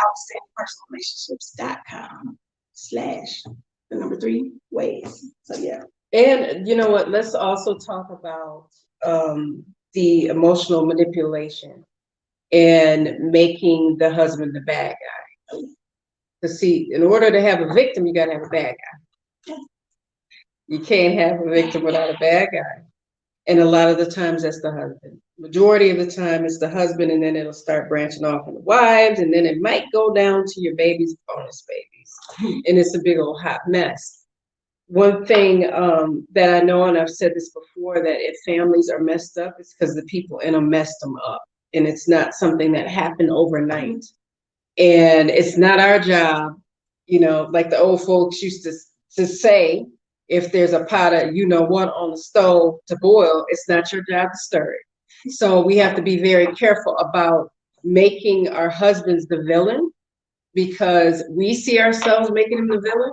outstandingpersonrelationships.com/3 ways. So yeah. And you know what? Let's also talk about the emotional manipulation and making the husband the bad guy. Because see, in order to have a victim, you gotta have a bad guy. You can't have a victim without a bad guy. And a lot of the times that's the husband. Majority of the time it's the husband, and then it'll start branching off into wives, and then it might go down to your baby's bonus babies. And it's a big old hot mess. One thing that I know, and I've said this before, that if families are messed up, it's because the people in them messed them up. And it's not something that happened overnight. And it's not our job, you know, like the old folks used to say, if there's a pot of you know what on the stove to boil, it's not your job to stir it. So we have to be very careful about making our husbands the villain, because we see ourselves making him the villain.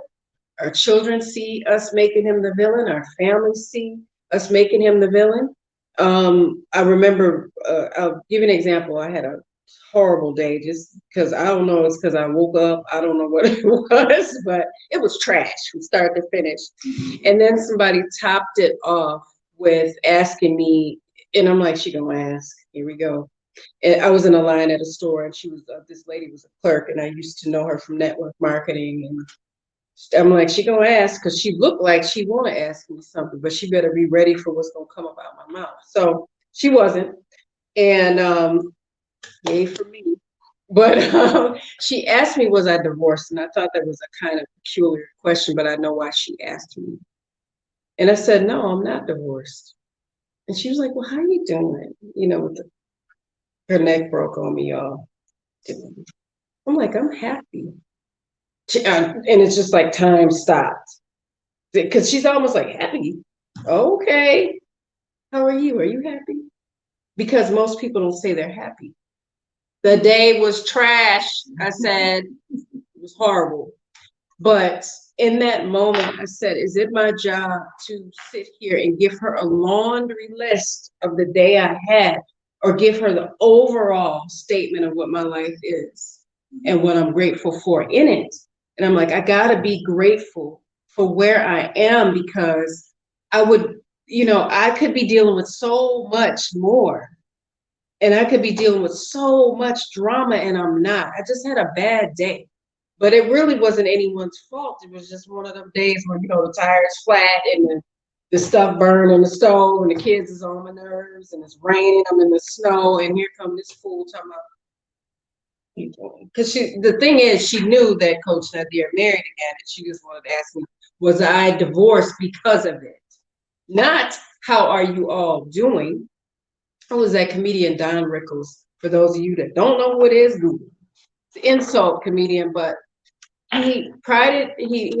Our children see us making him the villain. Our families see us making him the villain. I remember, I'll give you an example. I had a horrible day just because I don't know, it's because I woke up. I don't know what it was, but it was trash from start to finish. And then somebody topped it off with asking me, and I'm like, she gonna ask, here we go. And I was in a line at a store, and she was, this lady was a clerk, and I used to know her from network marketing. And I'm like, she gonna ask, because she looked like she wanna ask me something, but she better be ready for what's gonna come out my mouth. So she wasn't, and yay for me. But she asked me, was I divorced? And I thought that was a kind of peculiar question, but I know why she asked me. And I said, no, I'm not divorced. And she was like, well, how are you doing? You know, with her neck broke on me, y'all. I'm like, I'm happy. And it's just like time stopped. Because she's almost like, happy? Okay. How are you? Are you happy? Because most people don't say they're happy. The day was trash. I said, it was horrible. But in that moment, I said, is it my job to sit here and give her a laundry list of the day I had, or give her the overall statement of what my life is and what I'm grateful for in it? And I'm like, I gotta be grateful for where I am, because I would, you know, I could be dealing with so much more. And I could be dealing with so much drama, and I'm not. I just had a bad day. But it really wasn't anyone's fault. It was just one of them days where, you know, the tire's flat and the stuff burned on the stove, and the kids is on my nerves, and it's raining, I'm in the snow, and here come this fool talking about, because the thing is, she knew that Coach Nazir married again, and she just wanted to ask me, was I divorced because of it? Not, how are you all doing? It was that comedian Don Rickles. For those of you that don't know who it is, Google. It's an insult comedian, but he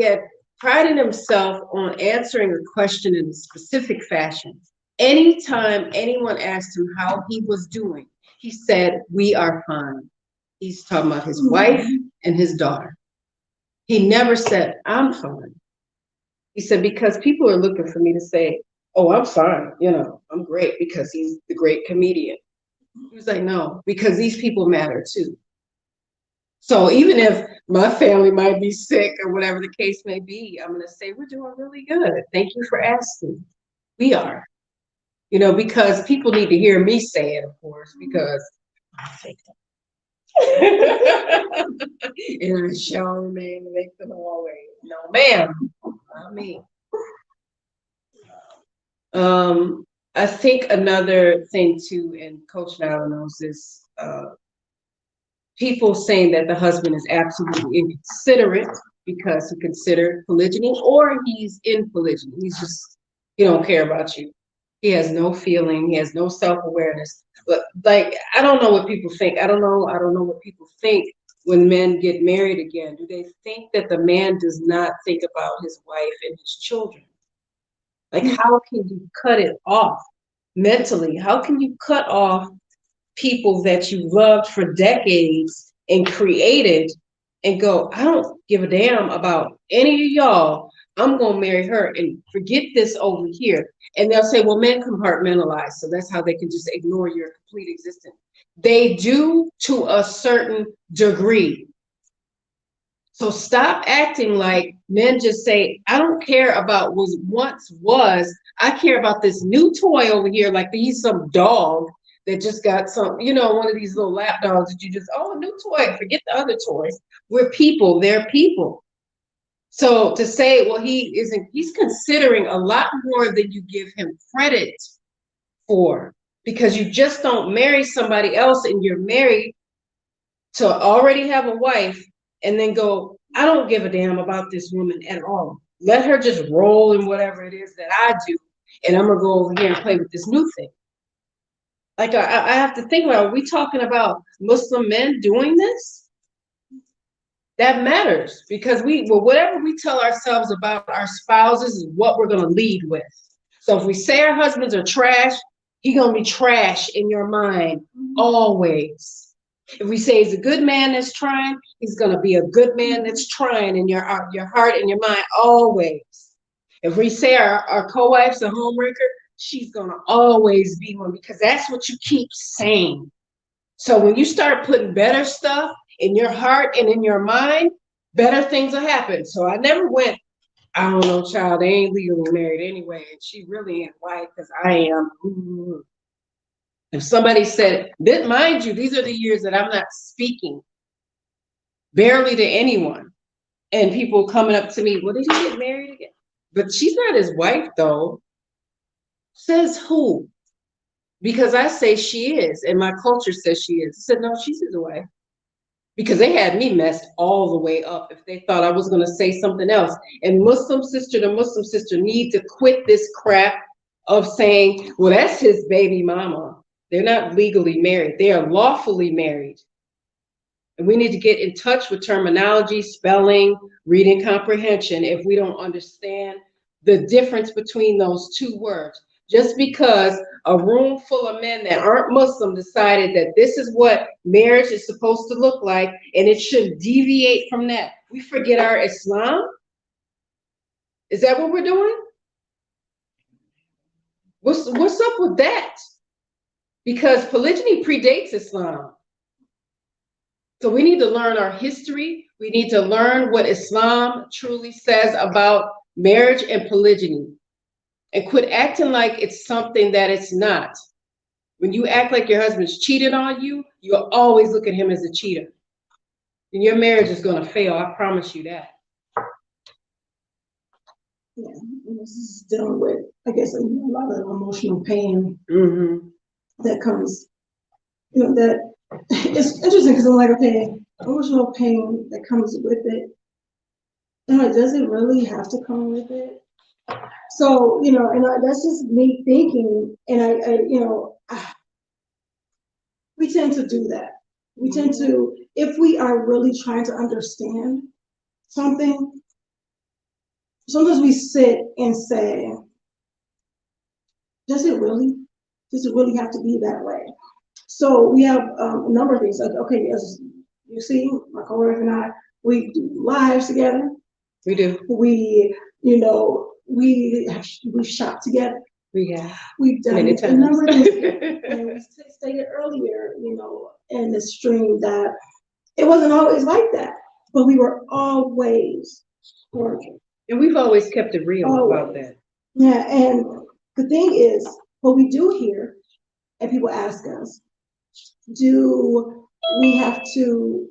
had prided himself on answering a question in a specific fashion. Anytime anyone asked him how he was doing, he said, we are fine. He's talking about his wife and his daughter. He never said, I'm fine. He said, because people are looking for me to say, oh, I'm fine, I'm great because he's the great comedian. He was like, no, because these people matter too. So even if my family might be sick or whatever the case may be, I'm going to say, we're doing really good. Thank you for asking. We are, because people need to hear me say it, of course, because I think in a shower, man, make them always. No, ma'am, not me. I think another thing too, and Coach Nyla knows this, people saying that the husband is absolutely inconsiderate because he considered polygyny, or he's in polygyny. He don't care about you. He has no feeling. He has no self-awareness. But like, I don't know what people think. I don't know what people think when men get married again. Do they think that the man does not think about his wife and his children? Like, how can you cut it off mentally? How can you cut off people that you loved for decades and created and go, I don't give a damn about any of y'all. I'm going to marry her and forget this over here. And they'll say, well, men compartmentalize. So that's how they can just ignore your complete existence. They do to a certain degree. So stop acting like men just say, I don't care about what once was. I care about this new toy over here, like he's some dog that just got some, one of these little lap dogs that you just, oh, a new toy, forget the other toys. We're people, they're people. So to say, well, he's considering a lot more than you give him credit for, because you just don't marry somebody else and you're married to already have a wife and then go, I don't give a damn about this woman at all. Let her just roll in whatever it is that I do. And I'm going to go over here and play with this new thing. Like, I have to think about, are we talking about Muslim men doing this? That matters, because whatever we tell ourselves about our spouses is what we're going to lead with. So if we say our husbands are trash, he's going to be trash in your mind always. If we say he's a good man that's trying, he's going to be a good man that's trying in your heart and your mind always. If we say our co-wife's a homewrecker, she's going to always be one, because that's what you keep saying. So when you start putting better stuff in your heart and in your mind, better things will happen. So I never went, I don't know, child, they ain't legally married anyway, and she really ain't white because I am. If somebody said, mind you, these are the years that I'm not speaking barely to anyone, and people coming up to me, well, did he get married again? But she's not his wife, though. Says who? Because I say she is, and my culture says she is. I said, no, she's his wife. Because they had me messed all the way up if they thought I was going to say something else. And Muslim sister to Muslim sister need to quit this crap of saying, well, that's his baby mama. They're not legally married. They are lawfully married. And we need to get in touch with terminology, spelling, reading comprehension if we don't understand the difference between those two words. Just because a room full of men that aren't Muslim decided that this is what marriage is supposed to look like, and it should deviate from that. We forget our Islam? Is that what we're doing? What's up with that? Because polygyny predates Islam. So we need to learn our history. We need to learn what Islam truly says about marriage and polygyny. And quit acting like it's something that it's not. When you act like your husband's cheated on you, you'll always look at him as a cheater. And your marriage is going to fail. I promise you that. Yeah, and this is dealing with, I guess, a lot of emotional pain that comes, that it's interesting because I'm like, okay, emotional pain that comes with it. Does it really have to come with it? So, that's just me thinking, and we tend to do that. We tend to, if we are really trying to understand something, sometimes we sit and say, does it really have to be that way? So we have a number of things. Like, okay, as you see, my coworker and I, We do lives together. We do. We, you know, we shop together. Yeah. We've done Many a number of times. things. And we stated earlier, you know, in the stream that it wasn't always like that, but we were always working. And we've always kept it real Always. about that. Yeah, and the thing is, what we do here, and people ask us, do we have to,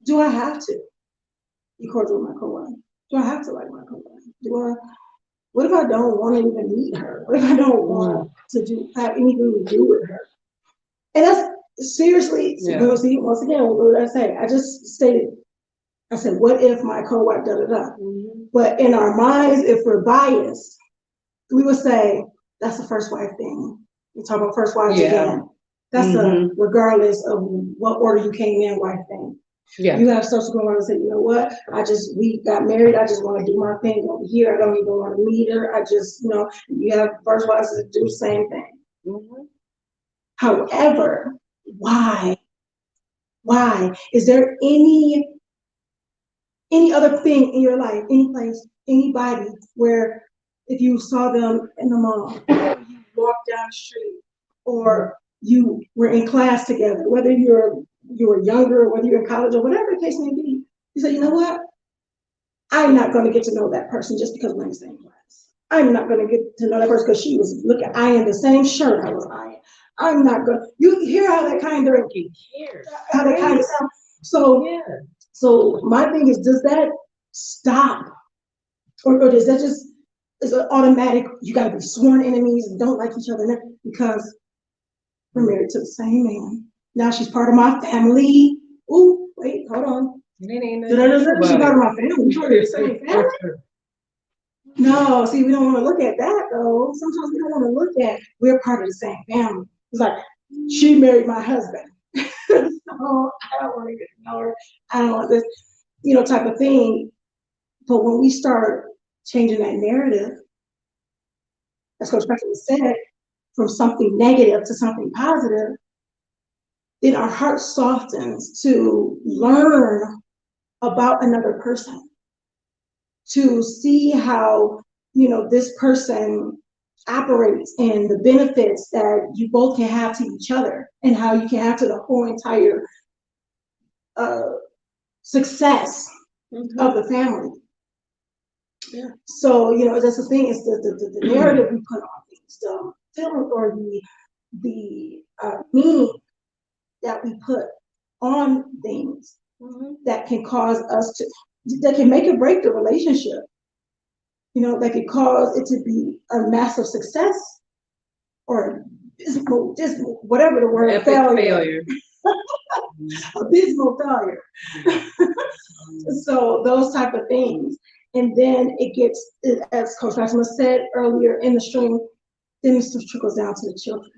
do I have to be cordial with my co-wife? Do I have to like my co-wife? What if I don't want to even meet her? What if I don't want to have anything to do with her? And that's seriously, once again, what did I say? I just stated, I said, what if my co-wife da-da-da? But in our minds, if we're biased, we would say, that's a first wife thing. We talk about first wives again. That's a regardless of what order you came in wife thing. Yeah. You have subsequent wives that say, you know what, we got married, I just want to do my thing over here. I don't even want to meet her. I just, you know, you have first wives that do the same thing. However, why? Is there any other thing in your life, any place, anybody where if you saw them in the mall, or you walked down the street, or you were in class together, whether you were younger, whether you're in college, or whatever the case may be, you say, you know what? I'm not going to get to know that person just because we're in the same class. I'm not going to get to know that person because she was eyeing the same shirt I was eyeing. I'm not going to, you hear how that kind of, how that kind of sounds. So my thing is, does that stop? Or does that just, is it automatic, you gotta be sworn enemies and don't like each other because we're married to the same man. Now she's part of my family. Ooh, wait, hold on. She's part of my family. We're the same family? No, see, we don't want to look at that though. Sometimes we don't want to look at, we're part of the same family. It's like, she married my husband. So I don't want to get to know her. I don't want this, you know, type of thing. But when we start changing that narrative, as Coach Nyla said, from something negative to something positive, then our heart softens to learn about another person, to see how, you know, this person operates and the benefits that you both can have to each other and how you can have to the whole entire success of the family. Yeah. So, you know, that's the thing, is the narrative we put on things, the feeling or the meaning that we put on things that can cause us to, that can make or break the relationship. You know, that could cause it to be a massive success or dismal, whatever the word, epic failure. Abysmal failure. So those type of things. And then it gets, as Coach Fatimah said earlier in the stream, then it still trickles down to the children.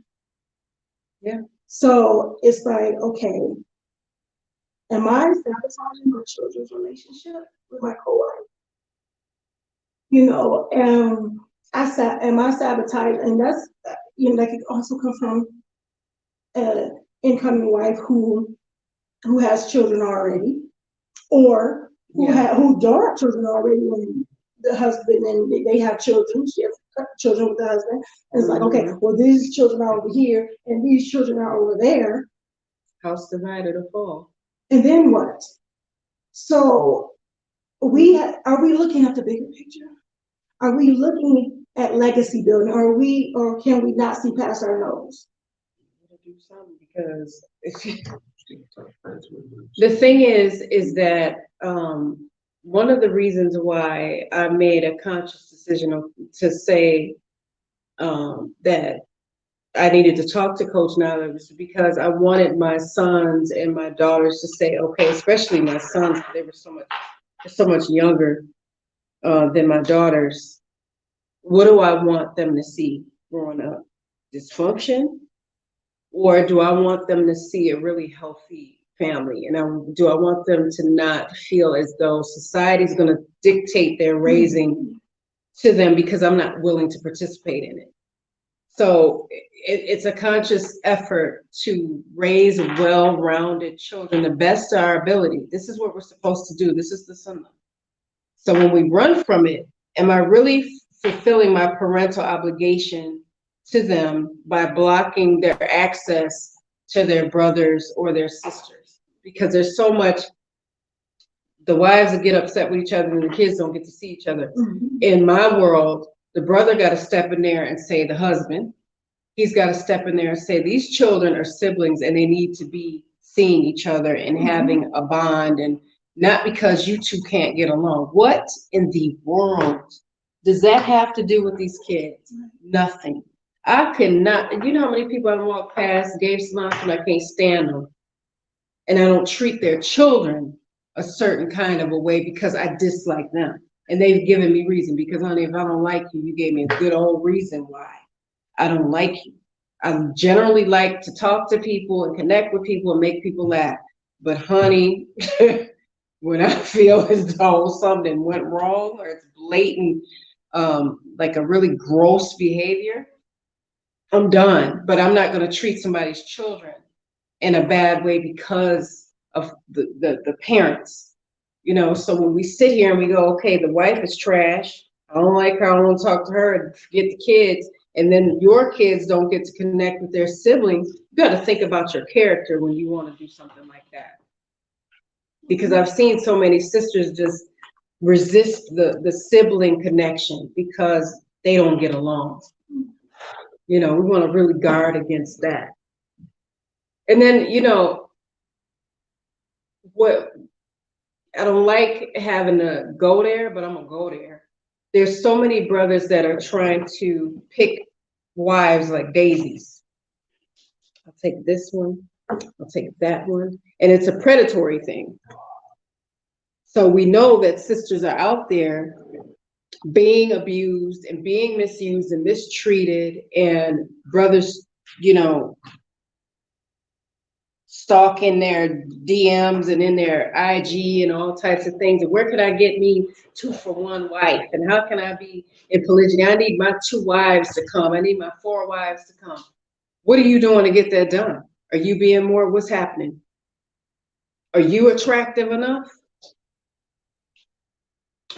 Yeah. So it's like, okay, am I sabotaging my children's relationship with my co-wife? You know, am I sabotaging? And that's, you know, that could also come from an incoming wife who has children already, or who don't have children already when the husband and they have children. She has children with the husband. And it's like, okay, well, these children are over here and these children are over there. House divided or fall. And then what? So are we looking at the bigger picture? Are we looking at legacy building? Or can we not see past our nose? Do something, because the thing is that one of the reasons why I made a conscious decision to say that I needed to talk to Coach Nyla was because I wanted my sons and my daughters to say, okay, especially my sons, they were so much younger than my daughters. What do I want them to see growing up? Dysfunction? Or do I want them to see a really healthy family? And do I want them to not feel as though society's going to dictate their raising to them because I'm not willing to participate in it? So it's a conscious effort to raise well-rounded children, the best of our ability. This is what we're supposed to do. This is the sunnah. So when we run from it, am I really fulfilling my parental obligation to them by blocking their access to their brothers or their sisters? Because there's so much, the wives that get upset with each other and the kids don't get to see each other. In my world, the brother got to step in there and say, the husband, he's got to step in there and say, these children are siblings and they need to be seeing each other and having a bond, and not because you two can't get along. What in the world does that have to do with these kids? Nothing. I cannot, you know how many people I walk past, gave salons, and I can't stand them. And I don't treat their children a certain kind of a way because I dislike them. And they've given me reason, because honey, if I don't like you, you gave me a good old reason why I don't like you. I generally like to talk to people and connect with people and make people laugh. But honey, when I feel as though something went wrong or it's blatant, like a really gross behavior, I'm done. But I'm not going to treat somebody's children in a bad way because of the parents. You know, so when we sit here and we go, okay, the wife is trash, I don't like her, I don't want to talk to her, and forget the kids, and then your kids don't get to connect with their siblings, you got to think about your character when you want to do something like that. Because I've seen so many sisters just resist the sibling connection because they don't get along. You know, we want to really guard against that. And then, you know, what I don't like having to go there, but I'm gonna go there. There's so many brothers that are trying to pick wives like daisies. I'll take this one, I'll take that one. And it's a predatory thing. So we know that sisters are out there being abused and being misused and mistreated, and brothers, you know, stalking their DMs and in their IG and all types of things. And where can I get me 2-for-1 wife? And how can I be in polygyny? I need my 2 wives to come. I need my 4 wives to come. What are you doing to get that done? Are you being more, what's happening? Are you attractive enough?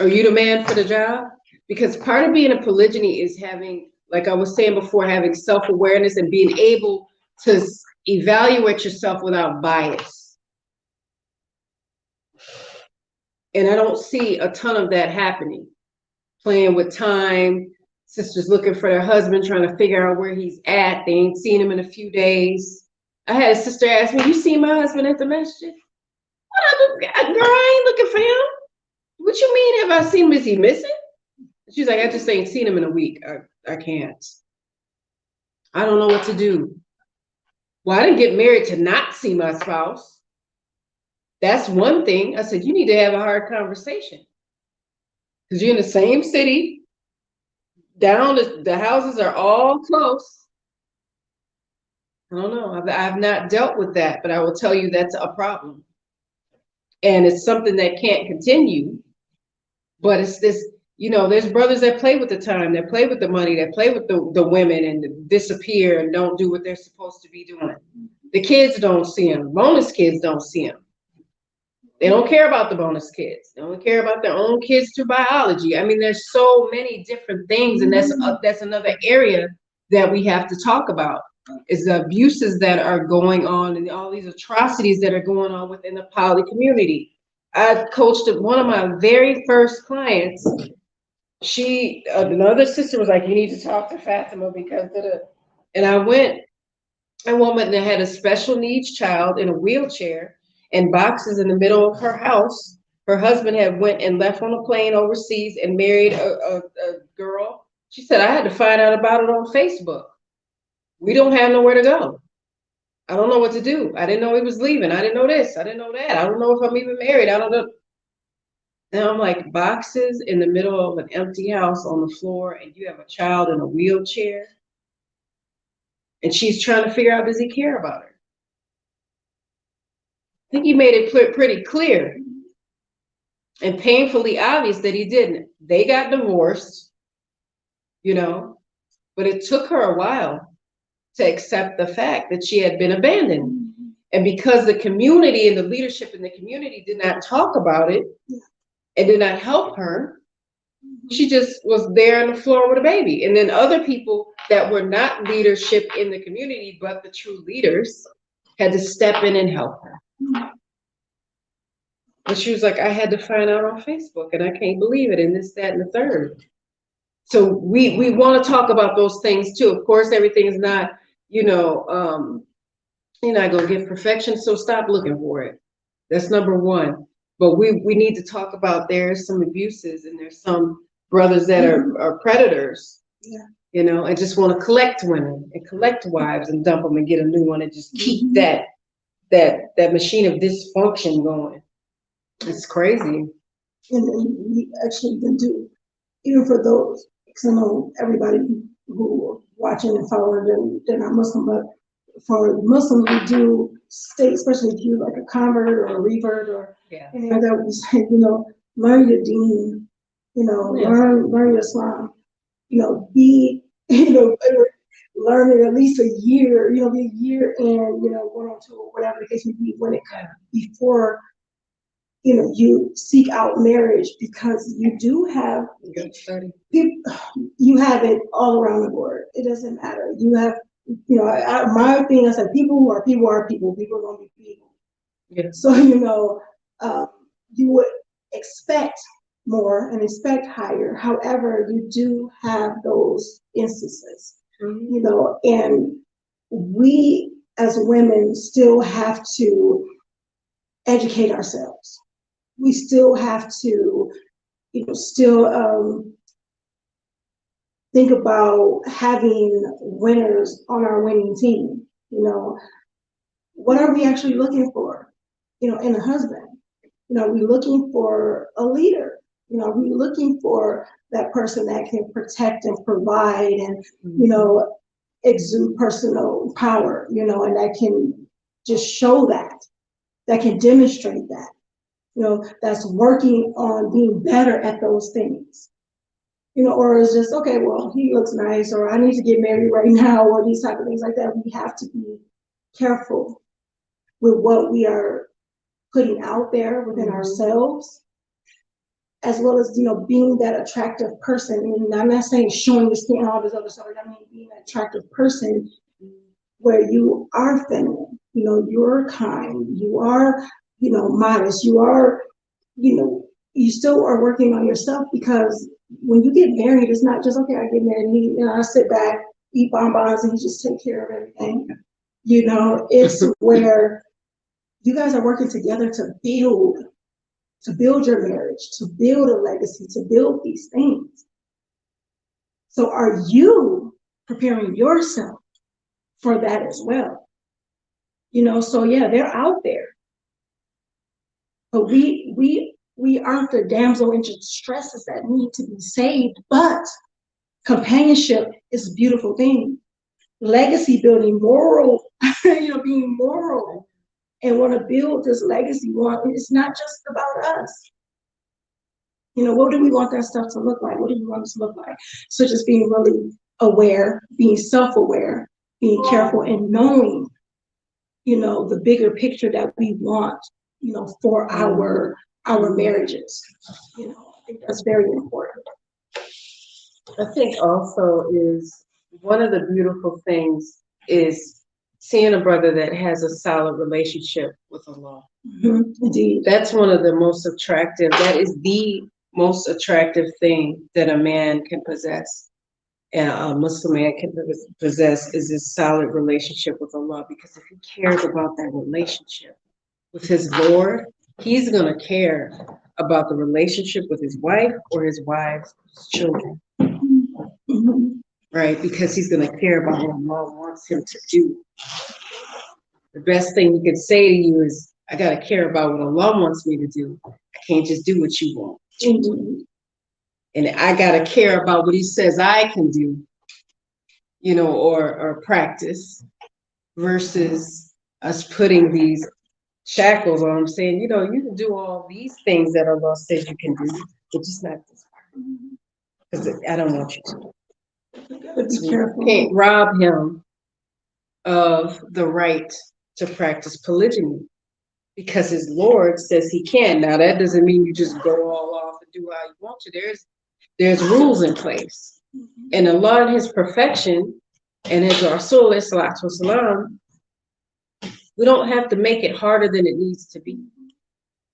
Are you the man for the job? Because part of being a polygyny is having, like I was saying before, having self-awareness and being able to evaluate yourself without bias. And I don't see a ton of that happening. Playing with time, sisters looking for their husband, trying to figure out where he's at. They ain't seen him in a few days. I had a sister ask me, you seen my husband at the masjid? What, girl, I ain't looking for him. What you mean, have I seen him? Is he missing? She's like, I just ain't seen him in a week. I can't. I don't know what to do. Well, I didn't get married to not see my spouse. That's one thing. I said, you need to have a hard conversation. Because you're in the same city. Down, the houses are all close. I don't know. I've not dealt with that, but I will tell you that's a problem. And it's something that can't continue. But it's this, you know, there's brothers that play with the time, that play with the money, that play with the women and disappear and don't do what they're supposed to be doing. The kids don't see them. Bonus kids don't see them. They don't care about the bonus kids. They don't care about their own kids through biology. I mean, there's so many different things, and that's another area that we have to talk about, is the abuses that are going on and all these atrocities that are going on within the poly community. I coached one of my very first clients. Another sister was like, you need to talk to Fatimah because and I went, a woman that had a special needs child in a wheelchair and boxes in the middle of her house. Her husband had went and left on a plane overseas and married a girl. She said, I had to find out about it on Facebook. We don't have nowhere to go. I don't know what to do. I didn't know he was leaving. I didn't know this. I didn't know that. I don't know if I'm even married. I don't know. Now I'm like, boxes in the middle of an empty house on the floor, and you have a child in a wheelchair. And she's trying to figure out, does he care about her? I think he made it pretty clear and painfully obvious that he didn't. They got divorced, you know. But it took her a while to accept the fact that she had been abandoned. And because the community and the leadership in the community did not talk about it and did not help her, she just was there on the floor with a baby. And then other people that were not leadership in the community, but the true leaders, had to step in and help her. But she was like, I had to find out on Facebook and I can't believe it, and this, that, and the third. So we want to talk about those things too. Of course, everything is not, you're not gonna get perfection, so stop looking for it. That's number one. But we need to talk about there's some abuses and there's some brothers that are predators. And just want to collect women and collect wives and dump them and get a new one and just keep that machine of dysfunction going. It's crazy. And we actually can do, even for those, because I know everybody who are watching and following, they're not Muslim, but for Muslims, we do state, especially if you're like a convert or a revert or any of that, we say, learn your deen, learn your Islam, be, learn it at least a year, be a year in, 1 or 2 or whatever the case may be when it comes before, you seek out marriage, because you do have, you have it all around the board. It doesn't matter. You have, my thing, I said, people are people are people gonna be people. Yeah. So, you would expect more and expect higher. However, you do have those instances, and we as women still have to educate ourselves. We still have to, think about having winners on our winning team. What are we actually looking for, in a husband? Are we looking for a leader? Are we looking for that person that can protect and provide and, exude personal power, and that can just show that can demonstrate that, that's working on being better at those things. Or it's just, okay, well, he looks nice, or I need to get married right now, or these type of things like that. We have to be careful with what we are putting out there within ourselves, as well as, being that attractive person. And I'm not saying showing your skin and all this other stuff. I mean, being an attractive person where you are feminine, you're kind, you are, modest, you are, you still are working on yourself, because when you get married, it's not just, okay, I get married and I sit back, eat bonbons, and you just take care of everything. It's where you guys are working together to build your marriage, to build a legacy, to build these things. So are you preparing yourself for that as well? So yeah, they're out there. But we aren't the damsel in distresses that need to be saved, but companionship is a beautiful thing. Legacy building, moral, being moral, and want to build this legacy. It's not just about us. What do we want that stuff to look like? What do we want it to look like? So just being really aware, being self-aware, being careful, and knowing, the bigger picture that we want, for our marriages. I think that's very important. I think also is one of the beautiful things is seeing a brother that has a solid relationship with Allah. Indeed. That's one of the most attractive, that is the most attractive thing that a man can possess, and a Muslim man can possess, is this solid relationship with Allah. Because if he cares about that relationship with his Lord, he's going to care about the relationship with his wife or his wives, his children. Right? Because he's going to care about what Allah wants him to do. The best thing he could say to you is, I got to care about what Allah wants me to do. I can't just do what you want. And I got to care about what he says I can do, or practice, versus us putting these shackles on him, saying, you can do all these things that Allah says you can do, but just not this part, because I don't want you to. Be careful. Can't rob him of the right to practice polygamy because his Lord says he can. Now that doesn't mean you just go all off and do how you want to. There's rules in place. And Allah in his perfection and his Rasul salatu wasalam, we don't have to make it harder than it needs to be.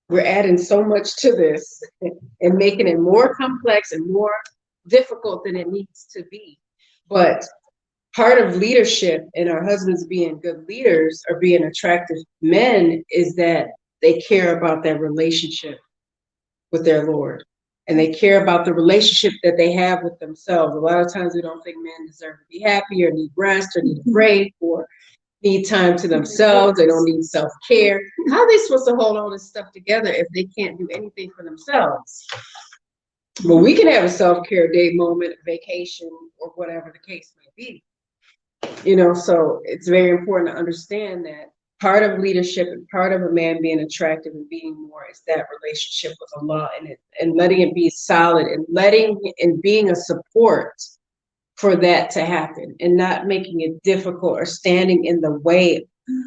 We're adding so much to this and making it more complex and more difficult than it needs to be. But part of leadership and our husbands being good leaders or being attractive men is that they care about their relationship with their Lord. And they care about the relationship that they have with themselves. A lot of times we don't think men deserve to be happy or need rest or need a break or need time to themselves. They don't need self-care. How are they supposed to hold all this stuff together if they can't do anything for themselves? But we can have a self-care day, moment, vacation, or whatever the case may be. You know, so it's very important to understand that part of leadership and part of a man being attractive and being more is that relationship with Allah and letting it be solid and being a support for that to happen and not making it difficult or standing in the way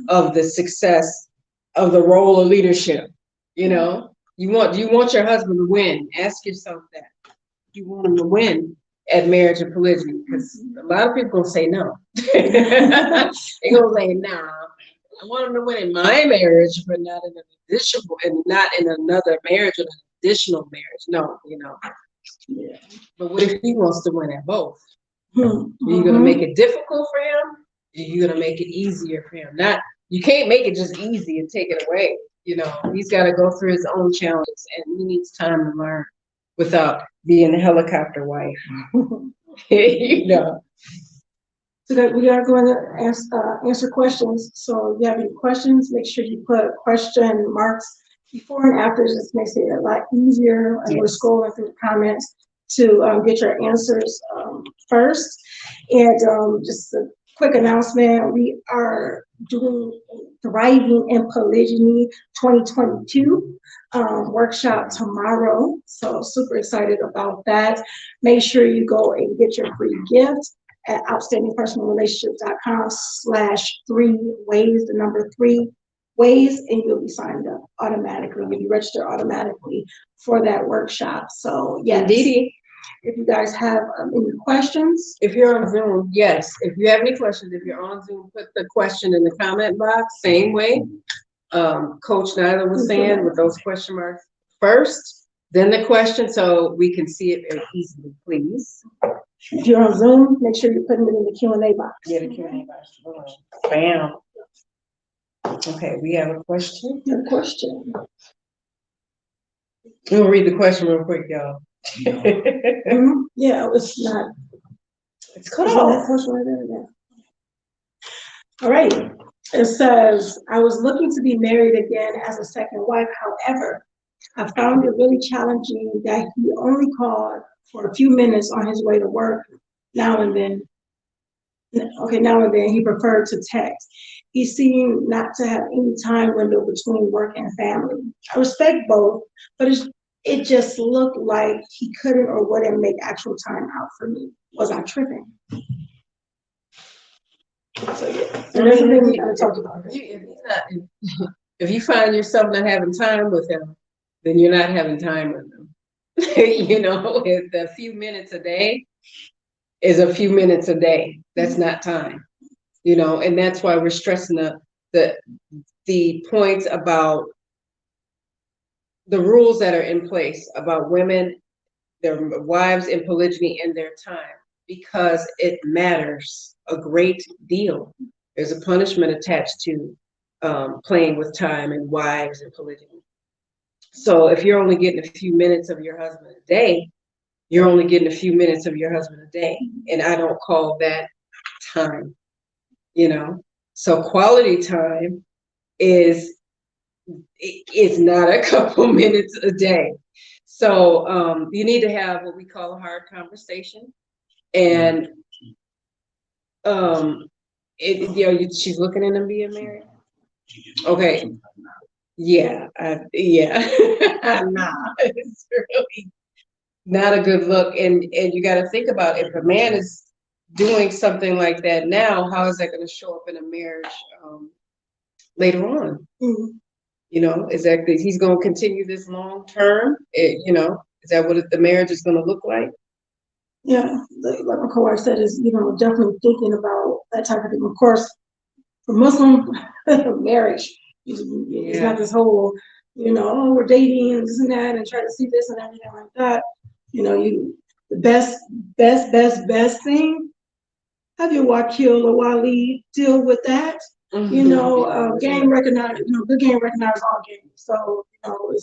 of the success of the role of leadership. You know, you want your husband to win. Ask yourself that. You want him to win at marriage and polygyny, because a lot of people gonna say no. They're gonna say, nah, I want him to win in my marriage, but not in an additional, and not in another marriage or an additional marriage. No, you know. Yeah. But what if he wants to win at both? Are you gonna make it difficult for him? Are you gonna make it easier for him? You can't make it just easy and take it away. You know, he's got to go through his own challenges, and he needs time to learn without being a helicopter wife. You know. So we are going to answer questions. So if you have any questions, make sure you put question marks before and after. This makes it a lot easier. And we're scrolling through the comments to get your answers first. And just a quick announcement, we are doing Thriving in Polygyny 2022 workshop tomorrow. So super excited about that. Make sure you go and get your free gift at outstandingpersonalrelationships.com/3ways, the number 3 ways, and you'll be signed up automatically. You'll be registered automatically for that workshop. So yes. Indeed. If you guys have any questions. If you're on Zoom, yes. If you have any questions, if you're on Zoom, put the question in the comment box, same way Coach Nyla was saying, with those question marks first, then the question, so we can see it very easily, please. If you're on Zoom, make sure you're putting it in the Q&A box. Yeah, the Q&A box. Bam. Okay, we have a question. Good question. We'll read the question real quick, y'all. Yeah, it's not. It's cut off. All right. It says, I was looking to be married again as a second wife. However, I found it really challenging that he only called for a few minutes on his way to work now and then. Okay, now and then he preferred to text. He seemed not to have any time window between work and family. I respect both, but it just looked like he couldn't or wouldn't make actual time out for me. Was I tripping? So yeah, so that's something we gotta talk about. If you find yourself not having time with him, then you're not having time with him. You know, the few minutes a day is a few minutes a day. That's not time. You know, and that's why we're stressing the points about the rules that are in place about women, their wives in polygyny and their time, because it matters a great deal. There's a punishment attached to playing with time and wives and polygyny. So if you're only getting a few minutes of your husband a day, you're only getting a few minutes of your husband a day. And I don't call that time, you know? So quality time is not a couple minutes a day. So you need to have what we call a hard conversation. And she's looking at him being married. Okay. Yeah. Nah, it's really not a good look. And you got to think about if a man is doing something like that now, how is that going to show up in a marriage later on? Mhm. You know, is that he's going to continue this long term? You know, is that what the marriage is going to look like? Yeah, like my co-wife said, is, you know, definitely thinking about that type of thing. Of course, for Muslim marriage, it's not this whole, you know, oh, we're dating and this and that and try to see this and everything like that. You know, the best thing, have your wakil or wali deal with that. You know, game recognize, you know, good game recognize all games. So, you know,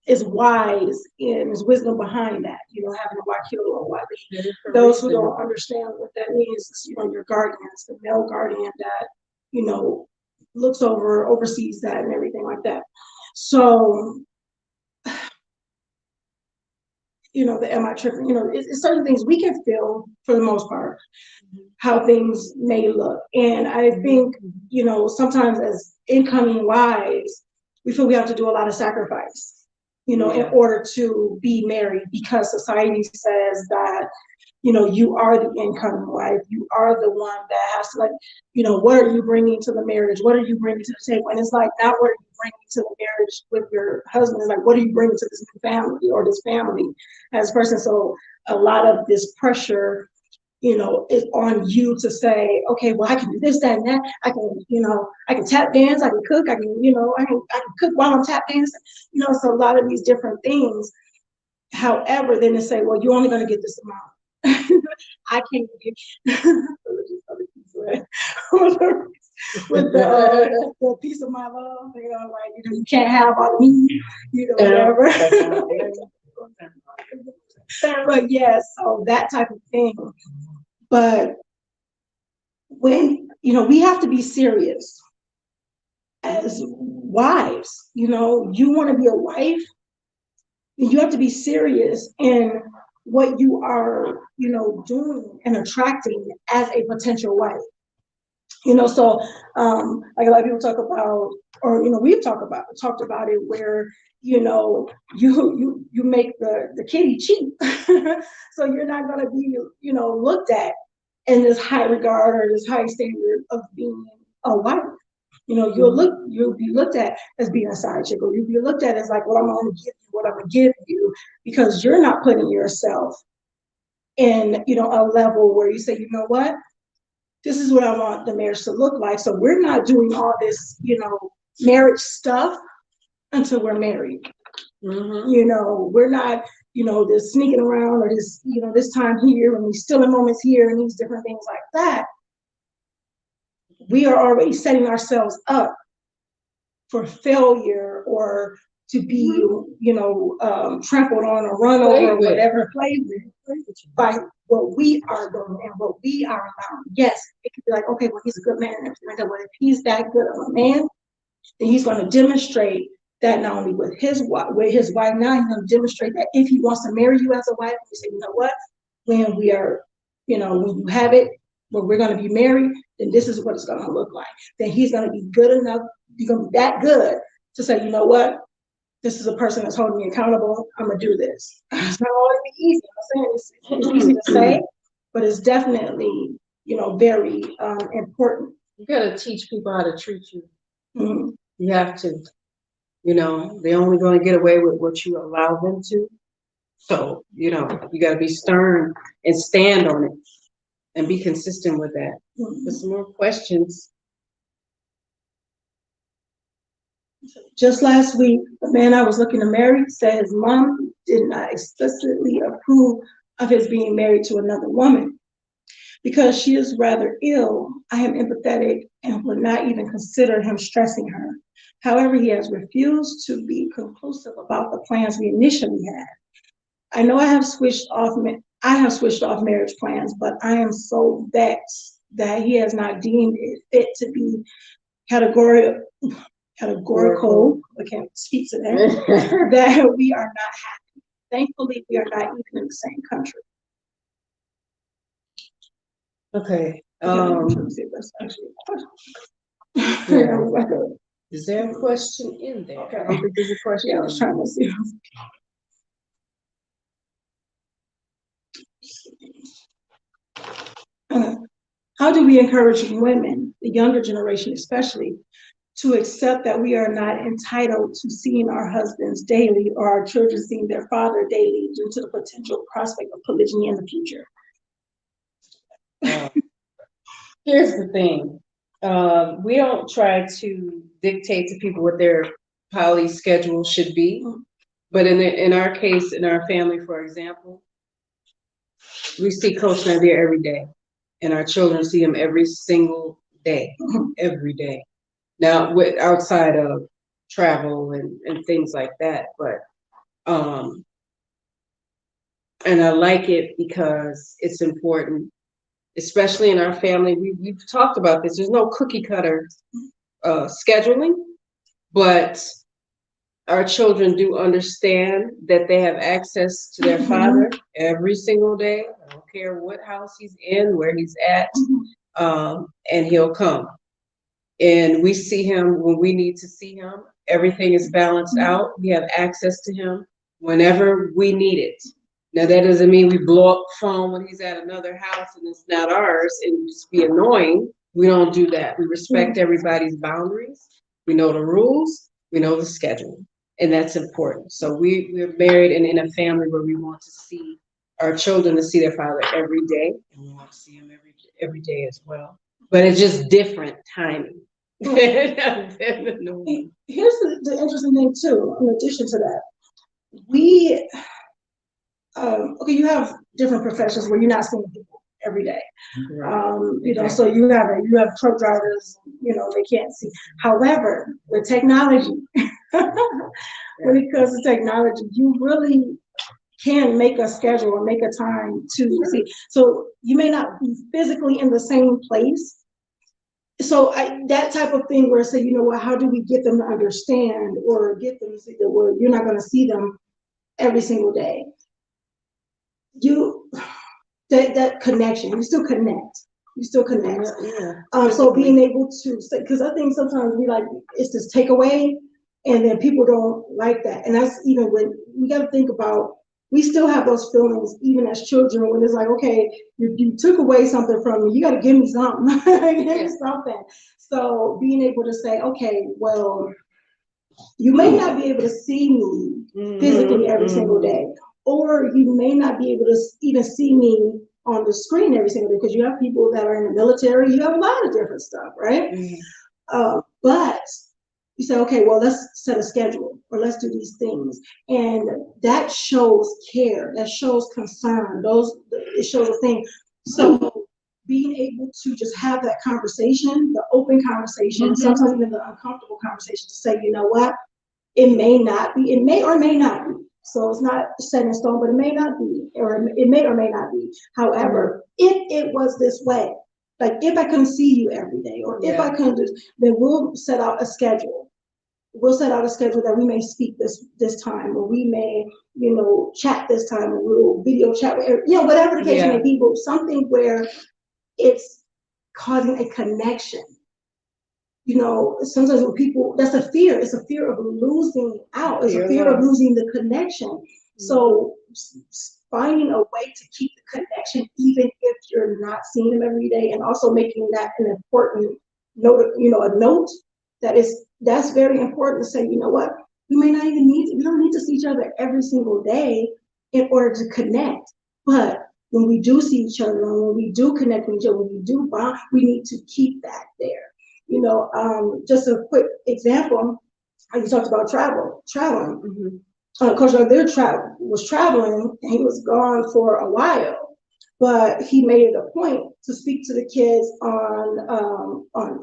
it's wise and there's wisdom behind that, you know, having a wakil or wali. Those who don't understand what that means is, you know, your guardians, the male guardian that, you know, oversees that and everything like that. So, you know, the am I tripping? You know, it's certain things we can feel for the most part, how things may look. And I think, you know, sometimes as incoming wives, we feel we have to do a lot of sacrifice, you know, in order to be married, because society says that, you know, you are the incoming wife, you are the one that has to, like, you know, what are you bringing to the marriage? What are you bringing to the table? And it's like, not what are you bringing to the marriage with your husband, it's like, what are you bringing to this new family or this family as a person? So a lot of this pressure, you know, is on you to say, okay, well, I can do this, that, and that. I can, you know, I can tap dance, I can cook, I can, you know, I can cook while I'm tap dancing. You know, so a lot of these different things. However, then they say, well, you're only going to get this amount. I can't get with the piece of my love, you know, like, you know, you can't have all of me, you know, whatever. But yeah, so that type of thing. But when, you know, we have to be serious as wives, you know, you want to be a wife, you have to be serious in what you are, you know, doing and attracting as a potential wife. You know, so like a lot of people talk about, or, you know, we've talked about it where, you know, you make the kitty cheap. So you're not going to be, you know, looked at in this high regard or this high standard of being a wife. You know, you'll be looked at as being a side chick, or you'll be looked at as like, well, I'm going to give you what I'm going to give you, because you're not putting yourself in, you know, a level where you say, you know what, this is what I want the marriage to look like. So we're not doing all this, you know, marriage stuff until we're married. You know, we're not, you know, this sneaking around or this, you know, this time here and these stealing moments here and these different things like that. We are already setting ourselves up for failure or to be, you know, trampled on or run over or whatever, played with by what we are doing and what we are allowing. Yes, it could be like, okay, well, he's a good man and everything like that. But if he's that good of a man, then he's going to demonstrate that not only with his wife, now he's going to demonstrate that if he wants to marry you as a wife, you say, you know what, when we are, you know, when you have it, when we're going to be married, then this is what it's going to look like. Then he's going to be good enough, he's going to be that good to say, you know what, this is a person that's holding me accountable, I'm going to do this. It's not always be easy, I'm saying it's easy to say, but it's definitely, you know, very important. You got to teach people how to treat you. You have to. You know, they're only going to get away with what you allow them to. So, you know, you got to be stern and stand on it and be consistent with that. There's some more questions. Just last week, the man I was looking to marry said his mom did not explicitly approve of his being married to another woman. Because she is rather ill, I am empathetic and would not even consider him stressing her. However, he has refused to be conclusive about the plans we initially had. I know I have switched off marriage plans, but I am so vexed that he has not deemed it fit to be categorical, I can't speak to that, that we are not happy. Thankfully, we are not even in the same country. Okay. That's actually a question. Yeah. Is there a question in there? Okay. I don't think there's a question. Yeah, I was trying to see. How do we encourage women, the younger generation especially, to accept that we are not entitled to seeing our husbands daily or our children seeing their father daily due to the potential prospect of polygyny in the future? Here's the thing. We don't try to dictate to people what their poly schedule should be. But in our case, in our family, for example, we see Coach Nazir every day. And our children see him every single day, every day. Now, outside of travel and things like that, but and I like it because it's important, especially in our family. We've talked about this. There's no cookie cutter scheduling, but our children do understand that they have access to their father every single day. I don't care what house he's in, where he's at, and he'll come. And we see him when we need to see him. Everything is balanced out. We have access to him whenever we need it. Now, that doesn't mean we blow up the phone when he's at another house and it's not ours and just be annoying. We don't do that. We respect everybody's boundaries. We know the rules. We know the schedule. And that's important. So we're married and in a family where we want to see our children to see their father every day. And we want to see him every day as well. But it's just different timing. Here's the interesting thing too, in addition to that. We, okay, you have different professions where you're not seeing people every day. You know, so you have truck drivers, you know, they can't see. However, with technology, when it comes to technology, you really can make a schedule or make a time to see. So you may not be physically in the same place. So that type of thing where I say, you know what, how do we get them to understand or get them to see that, well, you're not going to see them every single day. That connection, you still connect. So being able to say, because I think sometimes we like, it's this takeaway, and then people don't like that. And that's even when we got to think about, we still have those feelings even as children when it's like, okay, you took away something from me, you got to give me something. Give me something. So being able to say, okay, well, you may not be able to see me physically every single day, or you may not be able to even see me on the screen every single day, because you have people that are in the military, you have a lot of different stuff, right? But you say, okay, well, let's set a schedule or let's do these things. And that shows care, that shows concern, it shows a thing. So being able to just have that conversation, the open conversation, sometimes even the uncomfortable conversation to say, you know what, it may not be, it may or may not be. So it's not set in stone, but it may not be, or it may or may not be. However, if it was this way, like if I couldn't see you every day, or if I couldn't do, then we'll set out a schedule. We'll set out a schedule that we may speak this time, or we may, you know, chat this time, or we'll video chat, you know, whatever the case may be, but something where it's causing a connection. You know, sometimes when people, that's a fear. It's a fear of losing out. It's a fear of losing the connection. So finding a way to keep the connection, even if you're not seeing them every day, and also making that an important note, you know, a note that's very important to say, you know what, we may not even we don't need to see each other every single day in order to connect. But when we do see each other, and when we do connect with each other, when we do bond, we need to keep that there. You know, just a quick example, you talked about traveling. Coach Nyla was traveling, and he was gone for a while, but he made it a point to speak to the kids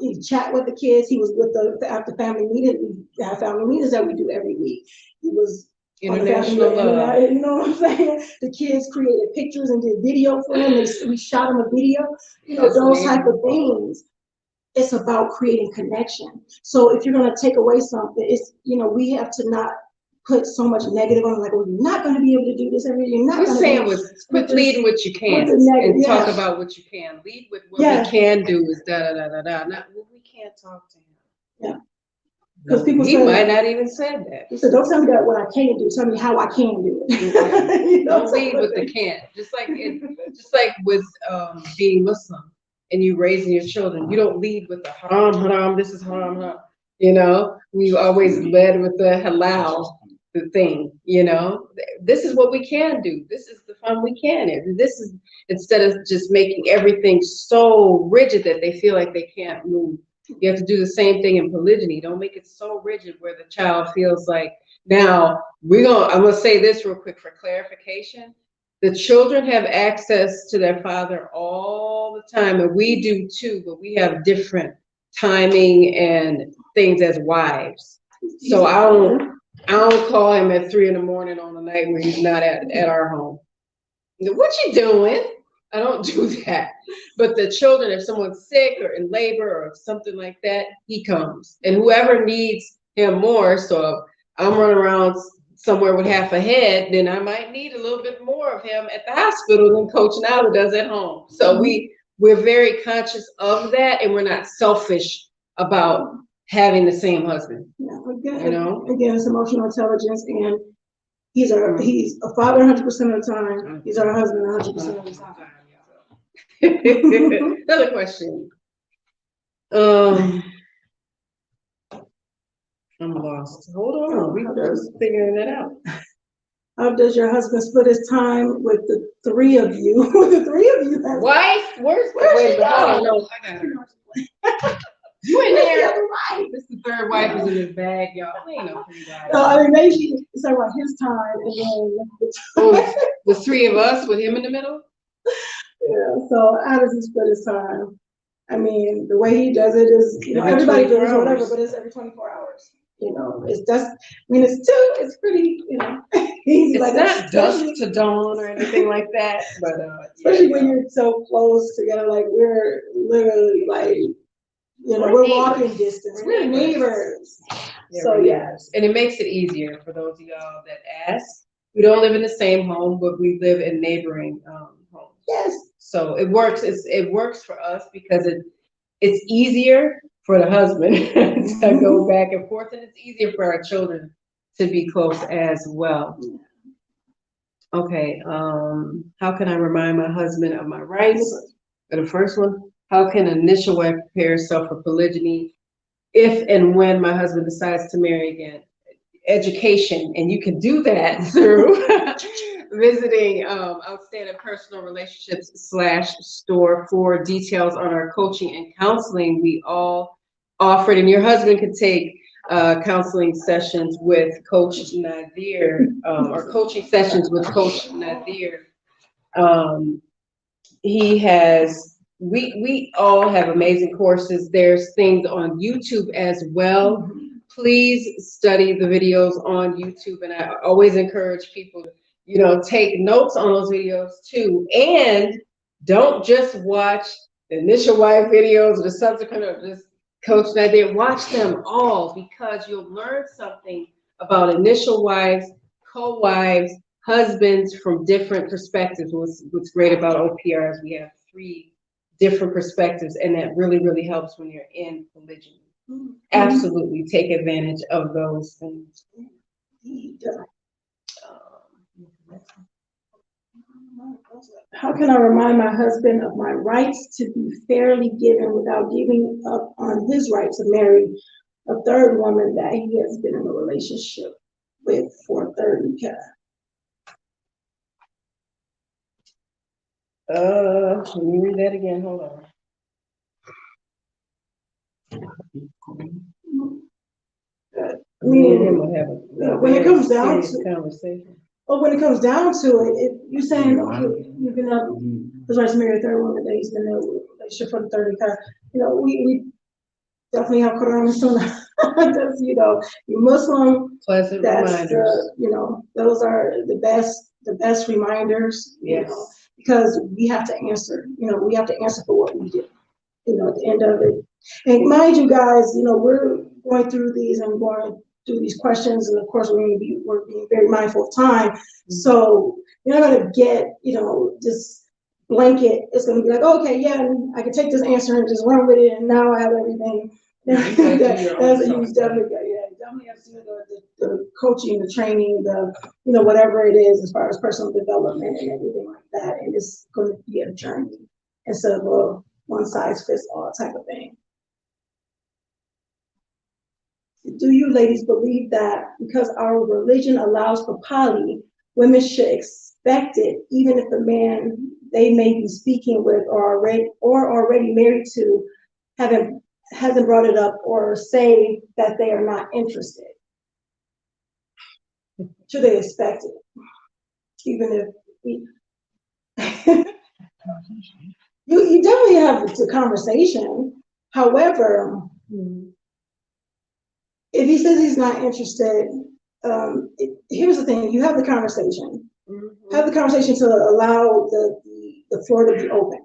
he chat with the kids. He was with after family meetings. We have family meetings that we do every week. He was international love. You know what I'm saying? The kids created pictures and did video for him. We shot him a video. You know, those type of things. It's about creating connection. So if you're going to take away something, it's, you know, we have to not put so much negative on, like, well, you're not going to be able to do this every day. You're not saying lead what you can and talk about what you can. Lead with what we can do is da da da da da. Not what we can't talk to him. Because people He say, might not even said that. he said, don't tell me that what I can't do, tell me how I can do it. You know, Don't lead with the can't. Just like with being Muslim and you raising your children, you don't lead with the haram, haram, this is haram, haram. You know, we always led with the halal, the thing, you know. This is what we can do. This is the fun we can have. This is, instead of just making everything so rigid that they feel like they can't move. You have to do the same thing in polygyny. Don't make it so rigid where the child feels like, now I'm gonna say this real quick for clarification. The children have access to their father all the time, and we do too, but we have different timing and things as wives. So I don't call him at 3 in the morning on the night where he's not at our home. What you doing? I don't do that. But the children, if someone's sick or in labor or something like that, he comes. And whoever needs him more, so if I'm running around somewhere with half a head, then I might need a little bit more of him at the hospital than Coach Nyla does at home. So we're very conscious of that, and we're not selfish about having the same husband. Yeah, again, You know? Again, it's emotional intelligence, and he's a father 100% of the time. He's our husband 100% of the time. Another question. I'm lost. Hold on, we're figuring that out. How does your husband split his time with the three of you? The three of you. Wife? Where's she hold on, going? no, I got her. You in Where's the there? other wife? This is the third wife is in his bag, y'all. We ain't no three guys. No, I mean, maybe it's talking about his time, and then The three of us with him in the middle? yeah. So how does he split his time? I mean, the way he does it is, you know, Every everybody 24 does whatever, hours. but it's every 24 hours. You know, it's just, I mean, it's pretty, you know, easy. It's like not dusk to dawn or anything like that, but especially when you're so close together, like we're literally like, you know, we're walking distance. We're neighbors. So yes. And it makes it easier for those of y'all that ask. We don't live in the same home, but we live in neighboring homes. Yes. So it works. It works for us because it's easier for the husband to go back and forth, and it's easier for our children to be close as well. Okay, how can I remind my husband of my rights? For the first one, how can an initial wife prepare herself for polygyny if and when my husband decides to marry again? Education, and you can do that through visiting Outstanding Personal Relationships /store for details on our coaching and counseling we all offered, and your husband could take counseling sessions with Coach Nazir or coaching sessions with Coach Nazir. He has, we all have amazing courses. There's things on YouTube as well. Please study the videos on YouTube, and I always encourage people to, you know, take notes on those videos too. And don't just watch the initial wife videos or the subsequent or just Coach Nyla. Watch them all, because you'll learn something about initial wives, co-wives, husbands from different perspectives. What's great about OPR is we have 3 different perspectives, and that really, really helps when you're in polygyny. Absolutely take advantage of those things. How can I remind my husband of my rights to be fairly given without giving up on his right to marry a third woman that he has been in a relationship with for 30 years? Let me read that again. Hold on. When it comes down to conversation. Well, when it comes down to it, you're saying, okay, you've been up, his wife's married a third woman that he's been in a relationship for the 30 years. You know, we definitely have Quran and Sunnah. That's, you know, you're Muslim. Pleasant reminders. You know, those are the best reminders. Yes. You know, because we have to answer. You know, we have to answer for what we did. You know, at the end of it. And mind you, guys, you know, we're going through these and going through these questions, and of course we're being very mindful of time. So you're not gonna get, you know, this blanket. It's gonna be like, okay, yeah, I can take this answer and just run with it, and now I have everything. You gotta do your own That's a stuff. huge definitely, yeah, definitely have to do the coaching, the training, whatever it is as far as personal development and everything like that. And it's going to be a journey instead of a one size fits all type of thing. Do you ladies believe that because our religion allows for poly, women should expect it, even if the man they may be speaking with or already married to hasn't brought it up or say that they are not interested? Should they expect it? Even if you definitely have the conversation. However, if he says he's not interested, here's the thing: you have the conversation. Have the conversation to allow the floor to be open.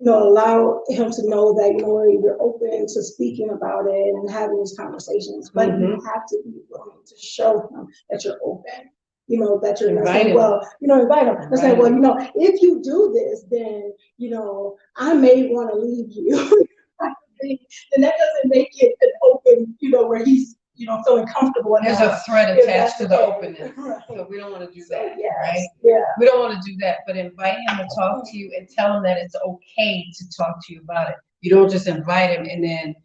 Allow him to know that you're open to speaking about it and having these conversations. But you have to be willing to show him that you're open. That you're not saying, invite him. Let's say, if you do this, then I may want to leave you. Then that doesn't make it an open, where he's, feeling comfortable. There's a threat attached to the openness. Right. So we don't want to do that, Yes, right? yeah. We don't want to do that, but invite him to talk to you and tell him that it's okay to talk to you about it. You don't just invite him and then,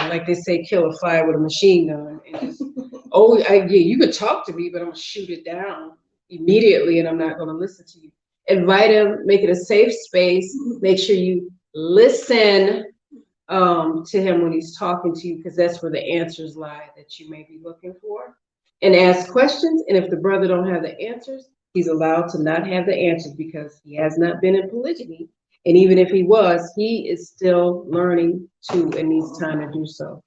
like they say, kill a fire with a machine gun and just, you could talk to me, but I'm gonna shoot it down immediately and I'm not gonna listen to you. Invite him, make it a safe space, make sure you listen to him when he's talking to you, because that's where the answers lie that you may be looking for, and ask questions. And if the brother don't have the answers, he's allowed to not have the answers because he has not been in polygyny. And even if he was, he is still learning too and needs time to do so.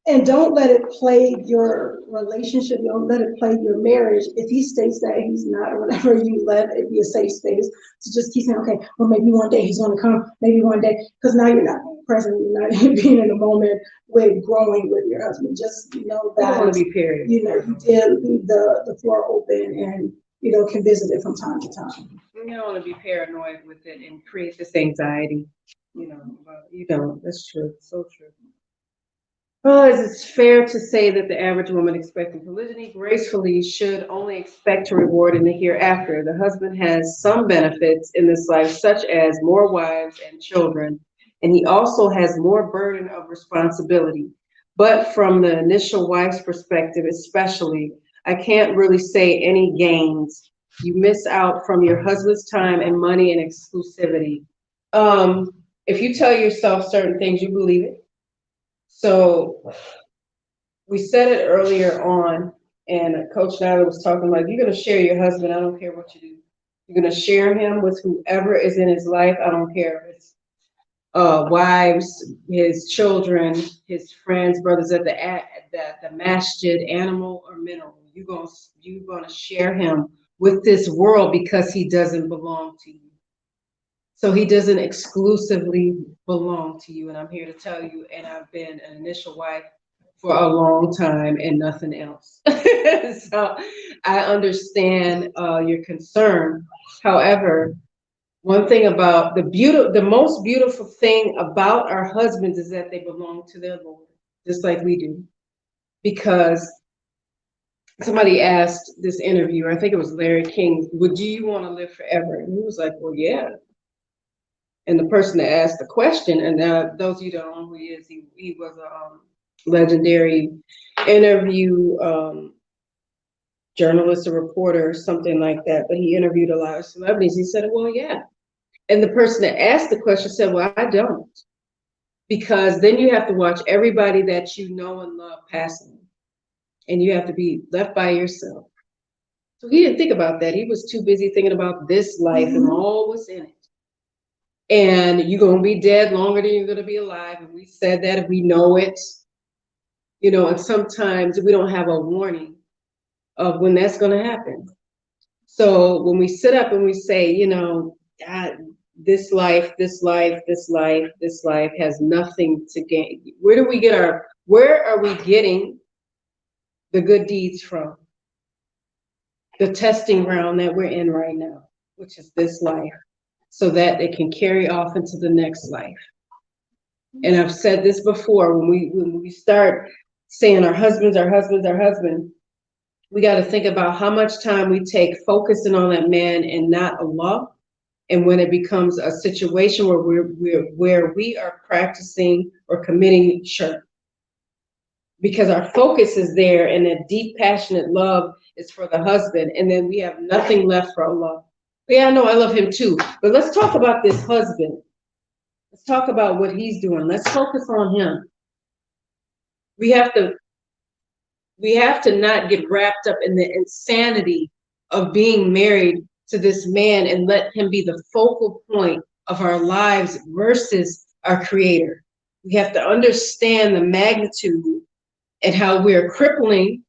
And don't let it plague your relationship. Don't let it plague your marriage. If he states that he's not, or whatever, you let it be a safe space to just keep saying, okay, well, maybe one day he's going to come, maybe one day, because now you're not present, you're not being in the moment with growing with your husband. Just know that, want to be paired. You did leave the floor open and, can visit it from time to time. You don't want to be paranoid with it and create this anxiety. You don't. That's true. So true. Well, it's fair to say that the average woman expecting polygyny gracefully should only expect to reward in the hereafter. The husband has some benefits in this life, such as more wives and children, and he also has more burden of responsibility. But from the initial wife's perspective, especially, I can't really say any gains. You miss out from your husband's time and money and exclusivity. If you tell yourself certain things, you believe it. So we said it earlier on, and Coach Nyla was talking about, you're going to share your husband. I don't care what you do. You're going to share him with whoever is in his life. I don't care if it's wives, his children, his friends, brothers at the masjid, animal or mineral. You're gonna share him with this world because he doesn't belong to you. So he doesn't exclusively belong to you. And I'm here to tell you, and I've been an initial wife for a long time and nothing else. So I understand your concern. However, one thing about the most beautiful thing about our husbands is that they belong to their Lord, just like we do. Because somebody asked this interviewer, I think it was Larry King, would you want to live forever? And he was like, well, yeah. And the person that asked the question, and those of you don't know who he is, he was a legendary interview journalist, a reporter, something like that. But he interviewed a lot of celebrities. He said, well, yeah. And the person that asked the question said, well, I don't. Because then you have to watch everybody that you know and love passing. And you have to be left by yourself. So he didn't think about that. He was too busy thinking about this life and all what's in it. And you're going to be dead longer than you're going to be alive. And we said that, if we know it, and sometimes we don't have a warning of when that's going to happen. So when we sit up and we say, God, this life has nothing to gain. Where are we getting the good deeds from? The testing ground that we're in right now, which is this life, so that it can carry off into the next life. And I've said this before, when we start saying our husbands, we got to think about how much time we take focusing on that man and not Allah. And when it becomes a situation where we are practicing or committing shirk, because our focus is there and that deep, passionate love is for the husband, and then we have nothing left for Allah. Yeah, I know I love him too, but let's talk about this husband. Let's talk about what he's doing. Let's focus on him. We have to not get wrapped up in the insanity of being married to this man and let him be the focal point of our lives versus our creator. We have to understand the magnitude and how we're crippling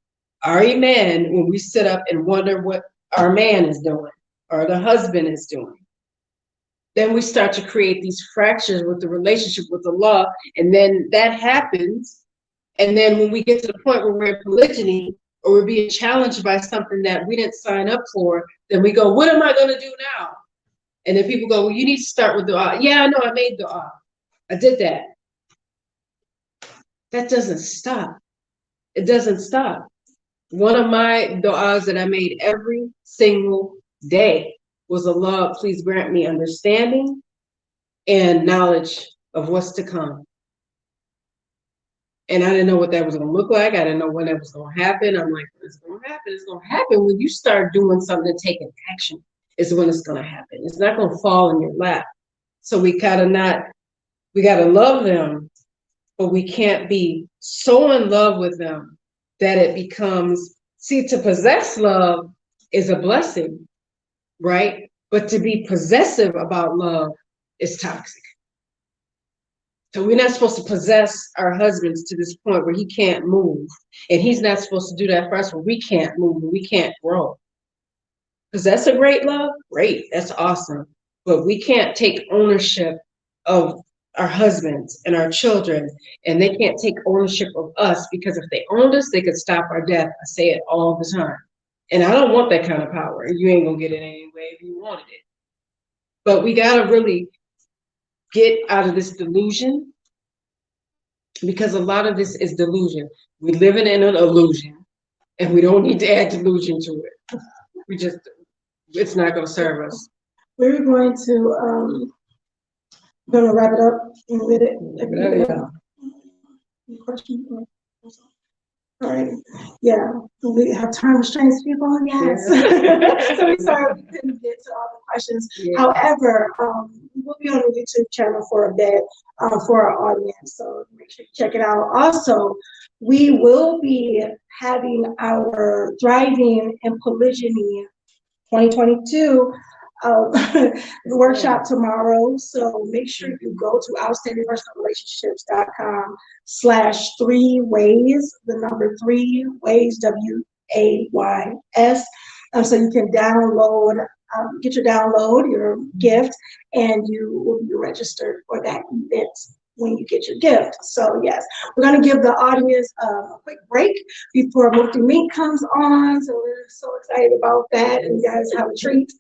our man when we sit up and wonder what our man is doing or the husband is doing. Then we start to create these fractures with the relationship with Allah, and then that happens. And then when we get to the point where we're in polygyny or we're being challenged by something that we didn't sign up for, then we go, what am I going to do now? And then people go, well, you need to start with dua. Yeah, I know, I made dua. I did that. That doesn't stop. It doesn't stop. One of my du'as that I made every single day was, Allah, please grant me understanding and knowledge of what's to come. And I didn't know what that was going to look like. I didn't know when that was going to happen. I'm like, it's going to happen. It's going to happen when you start doing something and taking action is when it's going to happen. It's not going to fall in your lap. So we got to love them, but we can't be so in love with them that it becomes, see, to possess love is a blessing, right? But to be possessive about love is toxic. So we're not supposed to possess our husbands to this point where he can't move. And he's not supposed to do that for us where we can't move and we can't grow. Because that's a great love, great, that's awesome. But we can't take ownership of our husbands and our children, and they can't take ownership of us, because if they owned us, they could stop our death. I say it all the time. And I don't want that kind of power. You ain't gonna get it anyway if you wanted it. But we gotta really get out of this delusion, because a lot of this is delusion. We're living in an illusion, and we don't need to add delusion to it. It's not gonna serve us. We're going to wrap it up in a minute. Any questions? All right. Yeah. We have time restraints, people. Yes. Yeah. So we sorry we couldn't get to all the questions. Yeah. However, we'll be on the YouTube channel for a bit for our audience. So make sure you check it out. Also, we will be having our Thriving in Polygyny 2022 workshop tomorrow. So make sure you go to outstandingpersonalrelationships.com/3ways, the number 3 ways, WAYS. So you can download, get your download, your gift, and you will be registered for that event when you get your gift. So yes, we're going to give the audience a quick break before Mufti Meat comes on. So we're so excited about that, and you guys have a treat,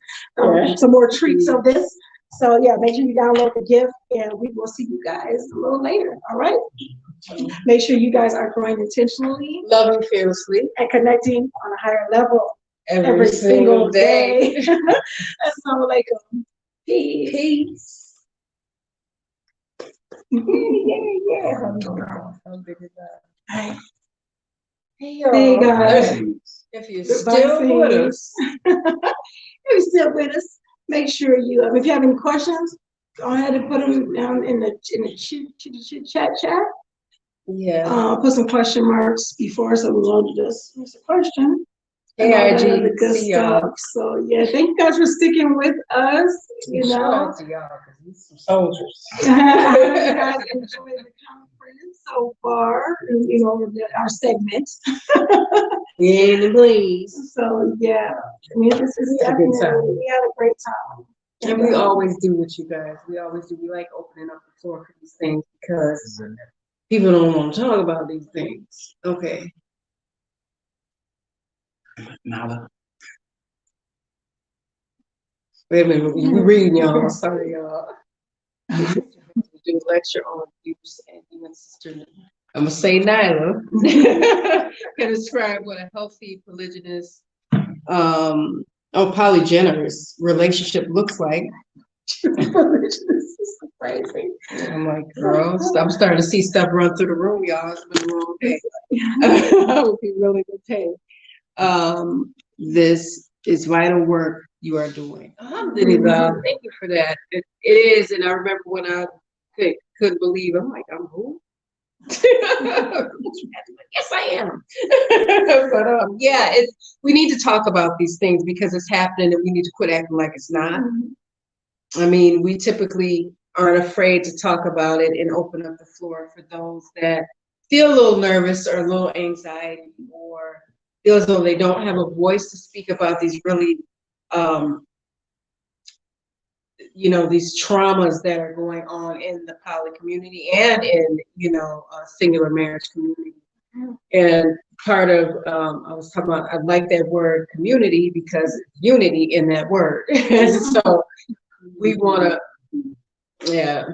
some more treats of this. So yeah, make sure you download the gift, and we will see you guys a little later. All right. Make sure you guys are growing intentionally, loving fearlessly, and connecting on a higher level every single day. Assalamu alaikum. Peace. Yeah. How big is that? Hey, Hey guys. If you're still with us, make sure you, if you have any questions, go ahead and put them down in the chat. Yeah. Put some question marks before, so we won't just miss a question. Hey, the good stuff. So yeah, thank you guys for sticking with us. Shout out to y'all, because these some soldiers. I hope you guys enjoyed the conference so far, our segments. Yeah, please. So yeah, I mean, this is definitely, we had a great time. And we always do with you guys. We always do. We like opening up the floor for these things because people don't want to talk about these things. Okay. Nyla. Wait a minute, we're reading y'all. Sorry, y'all. do a lecture on abuse, and you and Sister, I'm gonna say Nyla, can describe what a healthy polygynous, polygenous relationship looks like. This is crazy. I'm like, girl, I'm starting to see stuff run through the room, y'all. It's been a long day. I hope you really good day. This is vital work you are doing. Alhamdulillah. Thank you for that. It is, and I remember when I couldn't believe. I'm like, I'm who? Yes, I am. But yeah, we need to talk about these things because it's happening, and we need to quit acting like it's not. I mean, we typically aren't afraid to talk about it and open up the floor for those that feel a little nervous or a little anxiety or feel as though they don't have a voice to speak about these really, these traumas that are going on in the poly community and in, singular marriage community. And part of, I was talking about, I like that word community because unity in that word. So we want to, yeah.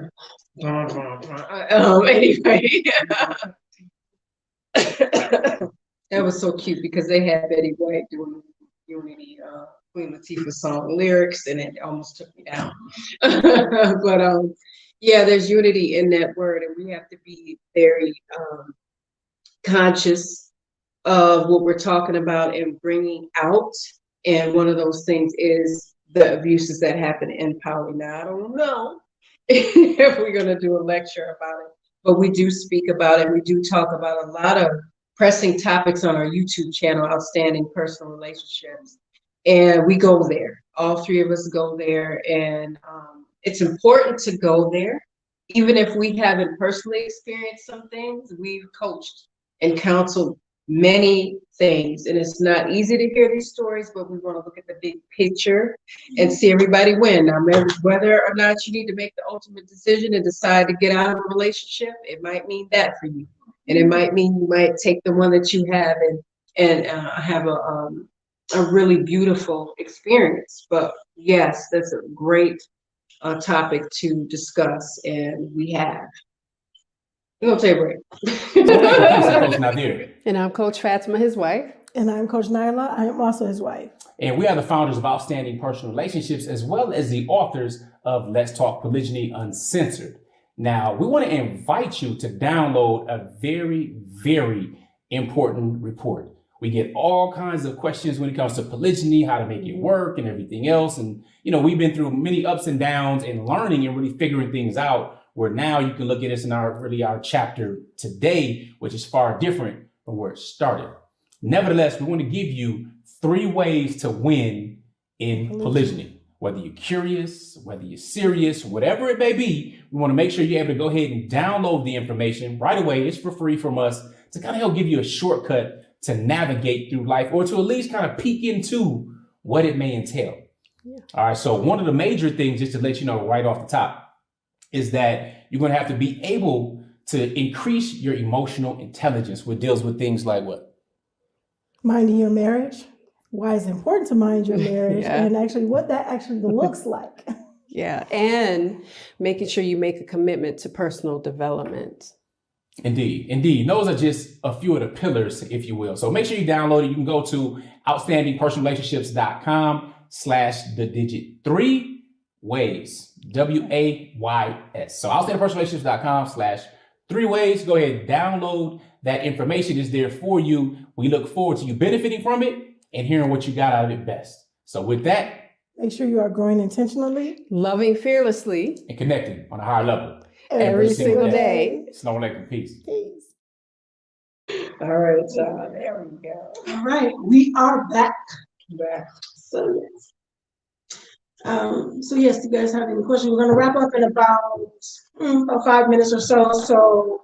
Anyway, that was so cute because they had Betty White doing Unity, Queen Latifah song lyrics, and it almost took me down. But yeah, there's unity in that word, and we have to be very conscious of what we're talking about and bringing out. And one of those things is the abuses that happen in poly. Now, I don't know if we're going to do a lecture about it, but we do speak about it. We do talk about a lot of pressing topics on our YouTube channel, Outstanding Personal Relationships. And we go there. All three of us go there. And it's important to go there. Even if we haven't personally experienced some things, we've coached and counseled many things. And it's not easy to hear these stories, but we want to look at the big picture and see everybody win. Now, whether or not you need to make the ultimate decision and decide to get out of a relationship, it might mean that for you. And it might mean you might take the one that you have and have a really beautiful experience. But yes, that's a great topic to discuss, and we have. We're gonna take a break. Coach Nazir. And I'm Coach Fatimah, his wife. And I'm Coach Nyla. I am also his wife. And we are the founders of Outstanding Personal Relationships, as well as the authors of Let's Talk Polygyny Uncensored. Now, we want to invite you to download a very, very important report. We get all kinds of questions when it comes to polygyny, how to make it work and everything else. And, we've been through many ups and downs and learning and really figuring things out, where now you can look at us in our chapter today, which is far different from where it started. Nevertheless, we want to give you 3 ways to win in polygyny. Whether you're curious, whether you're serious, whatever it may be, we want to make sure you're able to go ahead and download the information right away. It's for free from us to kind of help give you a shortcut to navigate through life, or to at least kind of peek into what it may entail. Yeah. All right. So one of the major things, just to let you know right off the top, is that you're going to have to be able to increase your emotional intelligence, which deals with things like what? Minding your marriage. Why it's important to mind your marriage, and actually what that actually looks like. Yeah, and making sure you make a commitment to personal development. Indeed. Those are just a few of the pillars, if you will. So make sure you download it. You can go to outstandingpersonalrelationships.com/3ways, WAYS. So outstandingpersonalrelationships.com/3ways. Go ahead and download that information. Is there for you. We look forward to you benefiting from it and hearing what you got out of it best. So with that, make sure you are growing intentionally, loving fearlessly, and connecting on a higher level every single day. Shalom alaikum. Peace. All right, so there we go. All right, we are back. So yes, do you guys have any questions? We're going to wrap up in about 5 minutes or so. So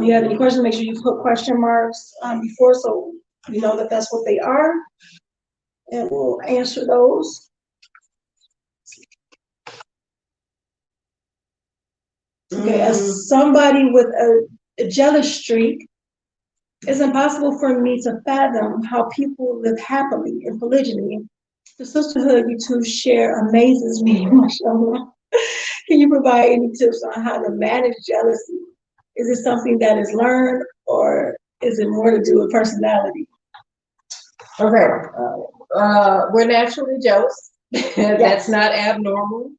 you have any questions, make sure you put question marks before, so we know that that's what they are, and we'll answer those. Okay, as somebody with a jealous streak, it's impossible for me to fathom how people live happily in polygyny. The sisterhood you two share amazes me, mashallah. Can you provide any tips on how to manage jealousy? Is it something that is learned, or is it more to do with personality? Okay, we're naturally jealous. That's not abnormal.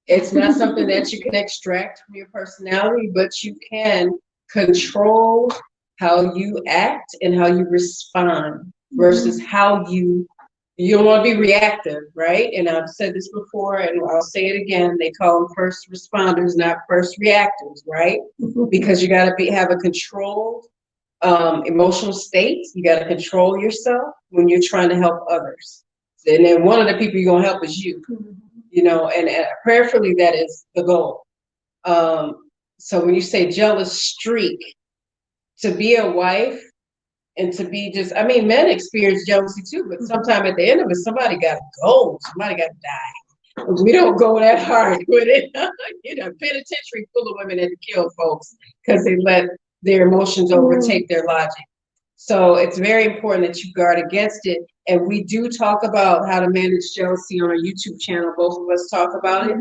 It's not something that you can extract from your personality, but you can control how you act and how you respond versus how you don't want to be reactive, right? And I've said this before and I'll say it again. They call them first responders, not first reactors, right? Because you got to have a controlled emotional state. You got to control yourself when you're trying to help others. And then one of the people you're going to help is you, you know, and prayerfully that is the goal. So when you say jealous streak, to be a wife and to be just, I mean, men experience jealousy too, but sometime at the end of it, somebody got to go, somebody got to die. We don't go that hard with it. You know, penitentiary full of women that kill folks because they let their emotions overtake their logic. So it's very important that you guard against it. And we do talk about how to manage jealousy on our YouTube channel. Both of us talk about it.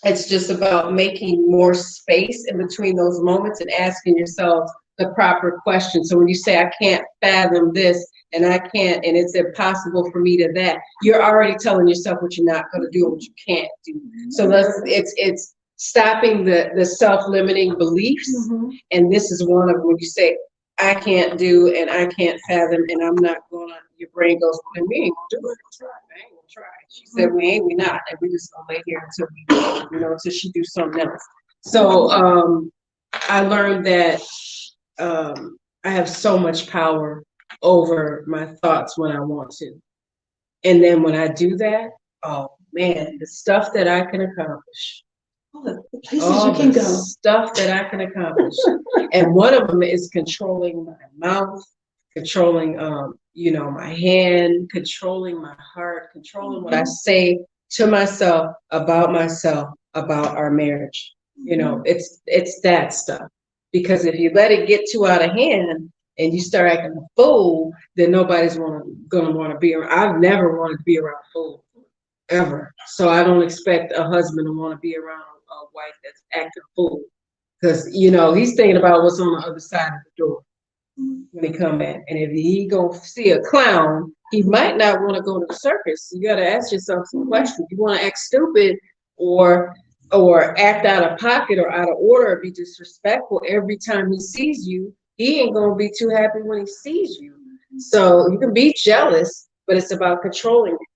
It's just about making more space in between those moments and asking yourself the proper question. So when you say, I can't fathom this and I can't, and it's impossible for me to that, you're already telling yourself what you're not going to do and what you can't do. So it's stopping the self-limiting beliefs. And this is one of when you say, I can't do and I can't fathom and I'm not gonna, your brain goes, well, we ain't gonna do it. I ain't gonna try. She said, we not. And we just gonna lay here until we, you know, until she do something else. So I learned that I have so much power over my thoughts when I want to. And then when I do that, oh man, the stuff that I can accomplish. The places you can go. Stuff that I can accomplish. And one of them is controlling my mouth, controlling, you know, my hand, controlling my heart, controlling what I say to myself, about our marriage. You know, it's that stuff. Because if you let it get too out of hand and you start acting a fool, then nobody's gonna want to be around. I've never wanted to be around a fool, ever. So I don't expect a husband to want to be around a wife that's acting a fool. Because, you know, he's thinking about what's on the other side of the door when he come in. And if he go see a clown, he might not want to go to the circus. You got to ask yourself some questions. You want to act stupid or act out of pocket or out of order or be disrespectful every time he sees you, he ain't going to be too happy when he sees you. So you can be jealous, but it's about controlling it.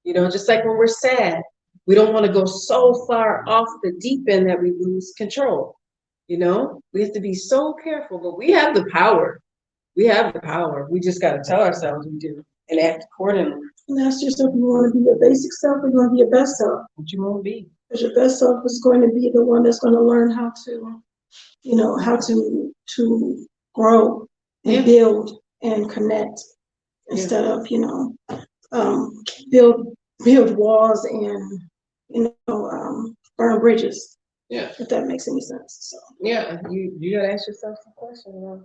You know, just like when we're sad, we don't want to go so far off the deep end that we lose control. You know, we have to be so careful, but we have the power. We have the power. We just got to tell ourselves we do and act accordingly. And ask yourself, you want to be your basic self or you want to be your best self? What you want to be? Because your best self is going to be the one that's going to learn how to, you know, how to grow and build and connect instead of, you know, build walls and, you know, burn bridges. Yeah. If that makes any sense. So yeah, you gotta ask yourself some questions.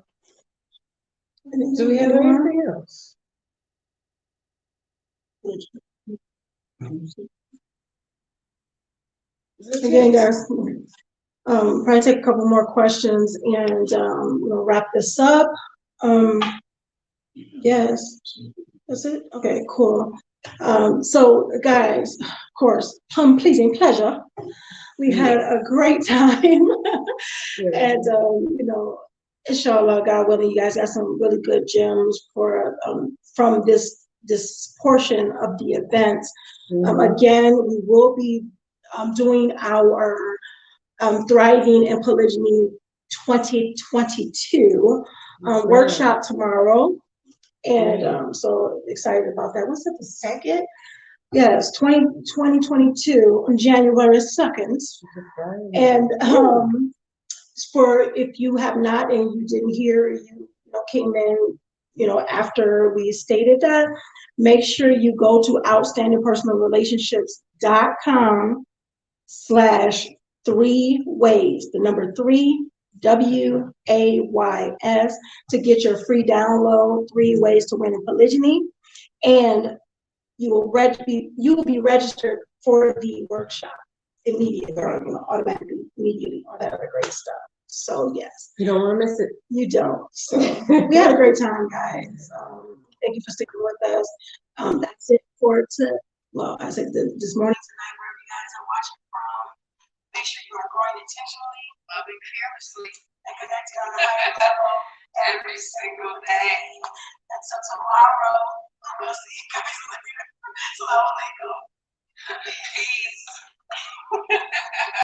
Do we have anything else? Again, guys, probably take a couple more questions and we'll wrap this up. Yes, that's it. Okay, cool. So guys, of course, pleasing pleasure. We've had a great time. And you know, inshallah, God willing, you guys got some really good gems for from this portion of the event. Again, we will be doing our Thriving in Polygyny 2022 workshop tomorrow. And so excited about that. What's it, the second? Yes, 2022 on January 2nd. And for if you have not and you didn't hear, you know, came in, you know, after we stated that, make sure you go to outstandingpersonalrelationships.com/3ways, the number 3 WAYS, to get your free download, 3 Ways to Win in Polygyny, and you will be registered for the workshop. immediately or automatically, immediately, all that other great stuff. So yes, You don't want to miss it. you don't. So we had a great time, guys. Thank you for sticking with us. That's it for well, I said this morning, tonight, wherever you guys are watching from. Make sure you are growing intentionally, loving fearlessly, and connecting on a higher level every single day. And so tomorrow, we'll see you guys later. Assalamu alaikum. Peace.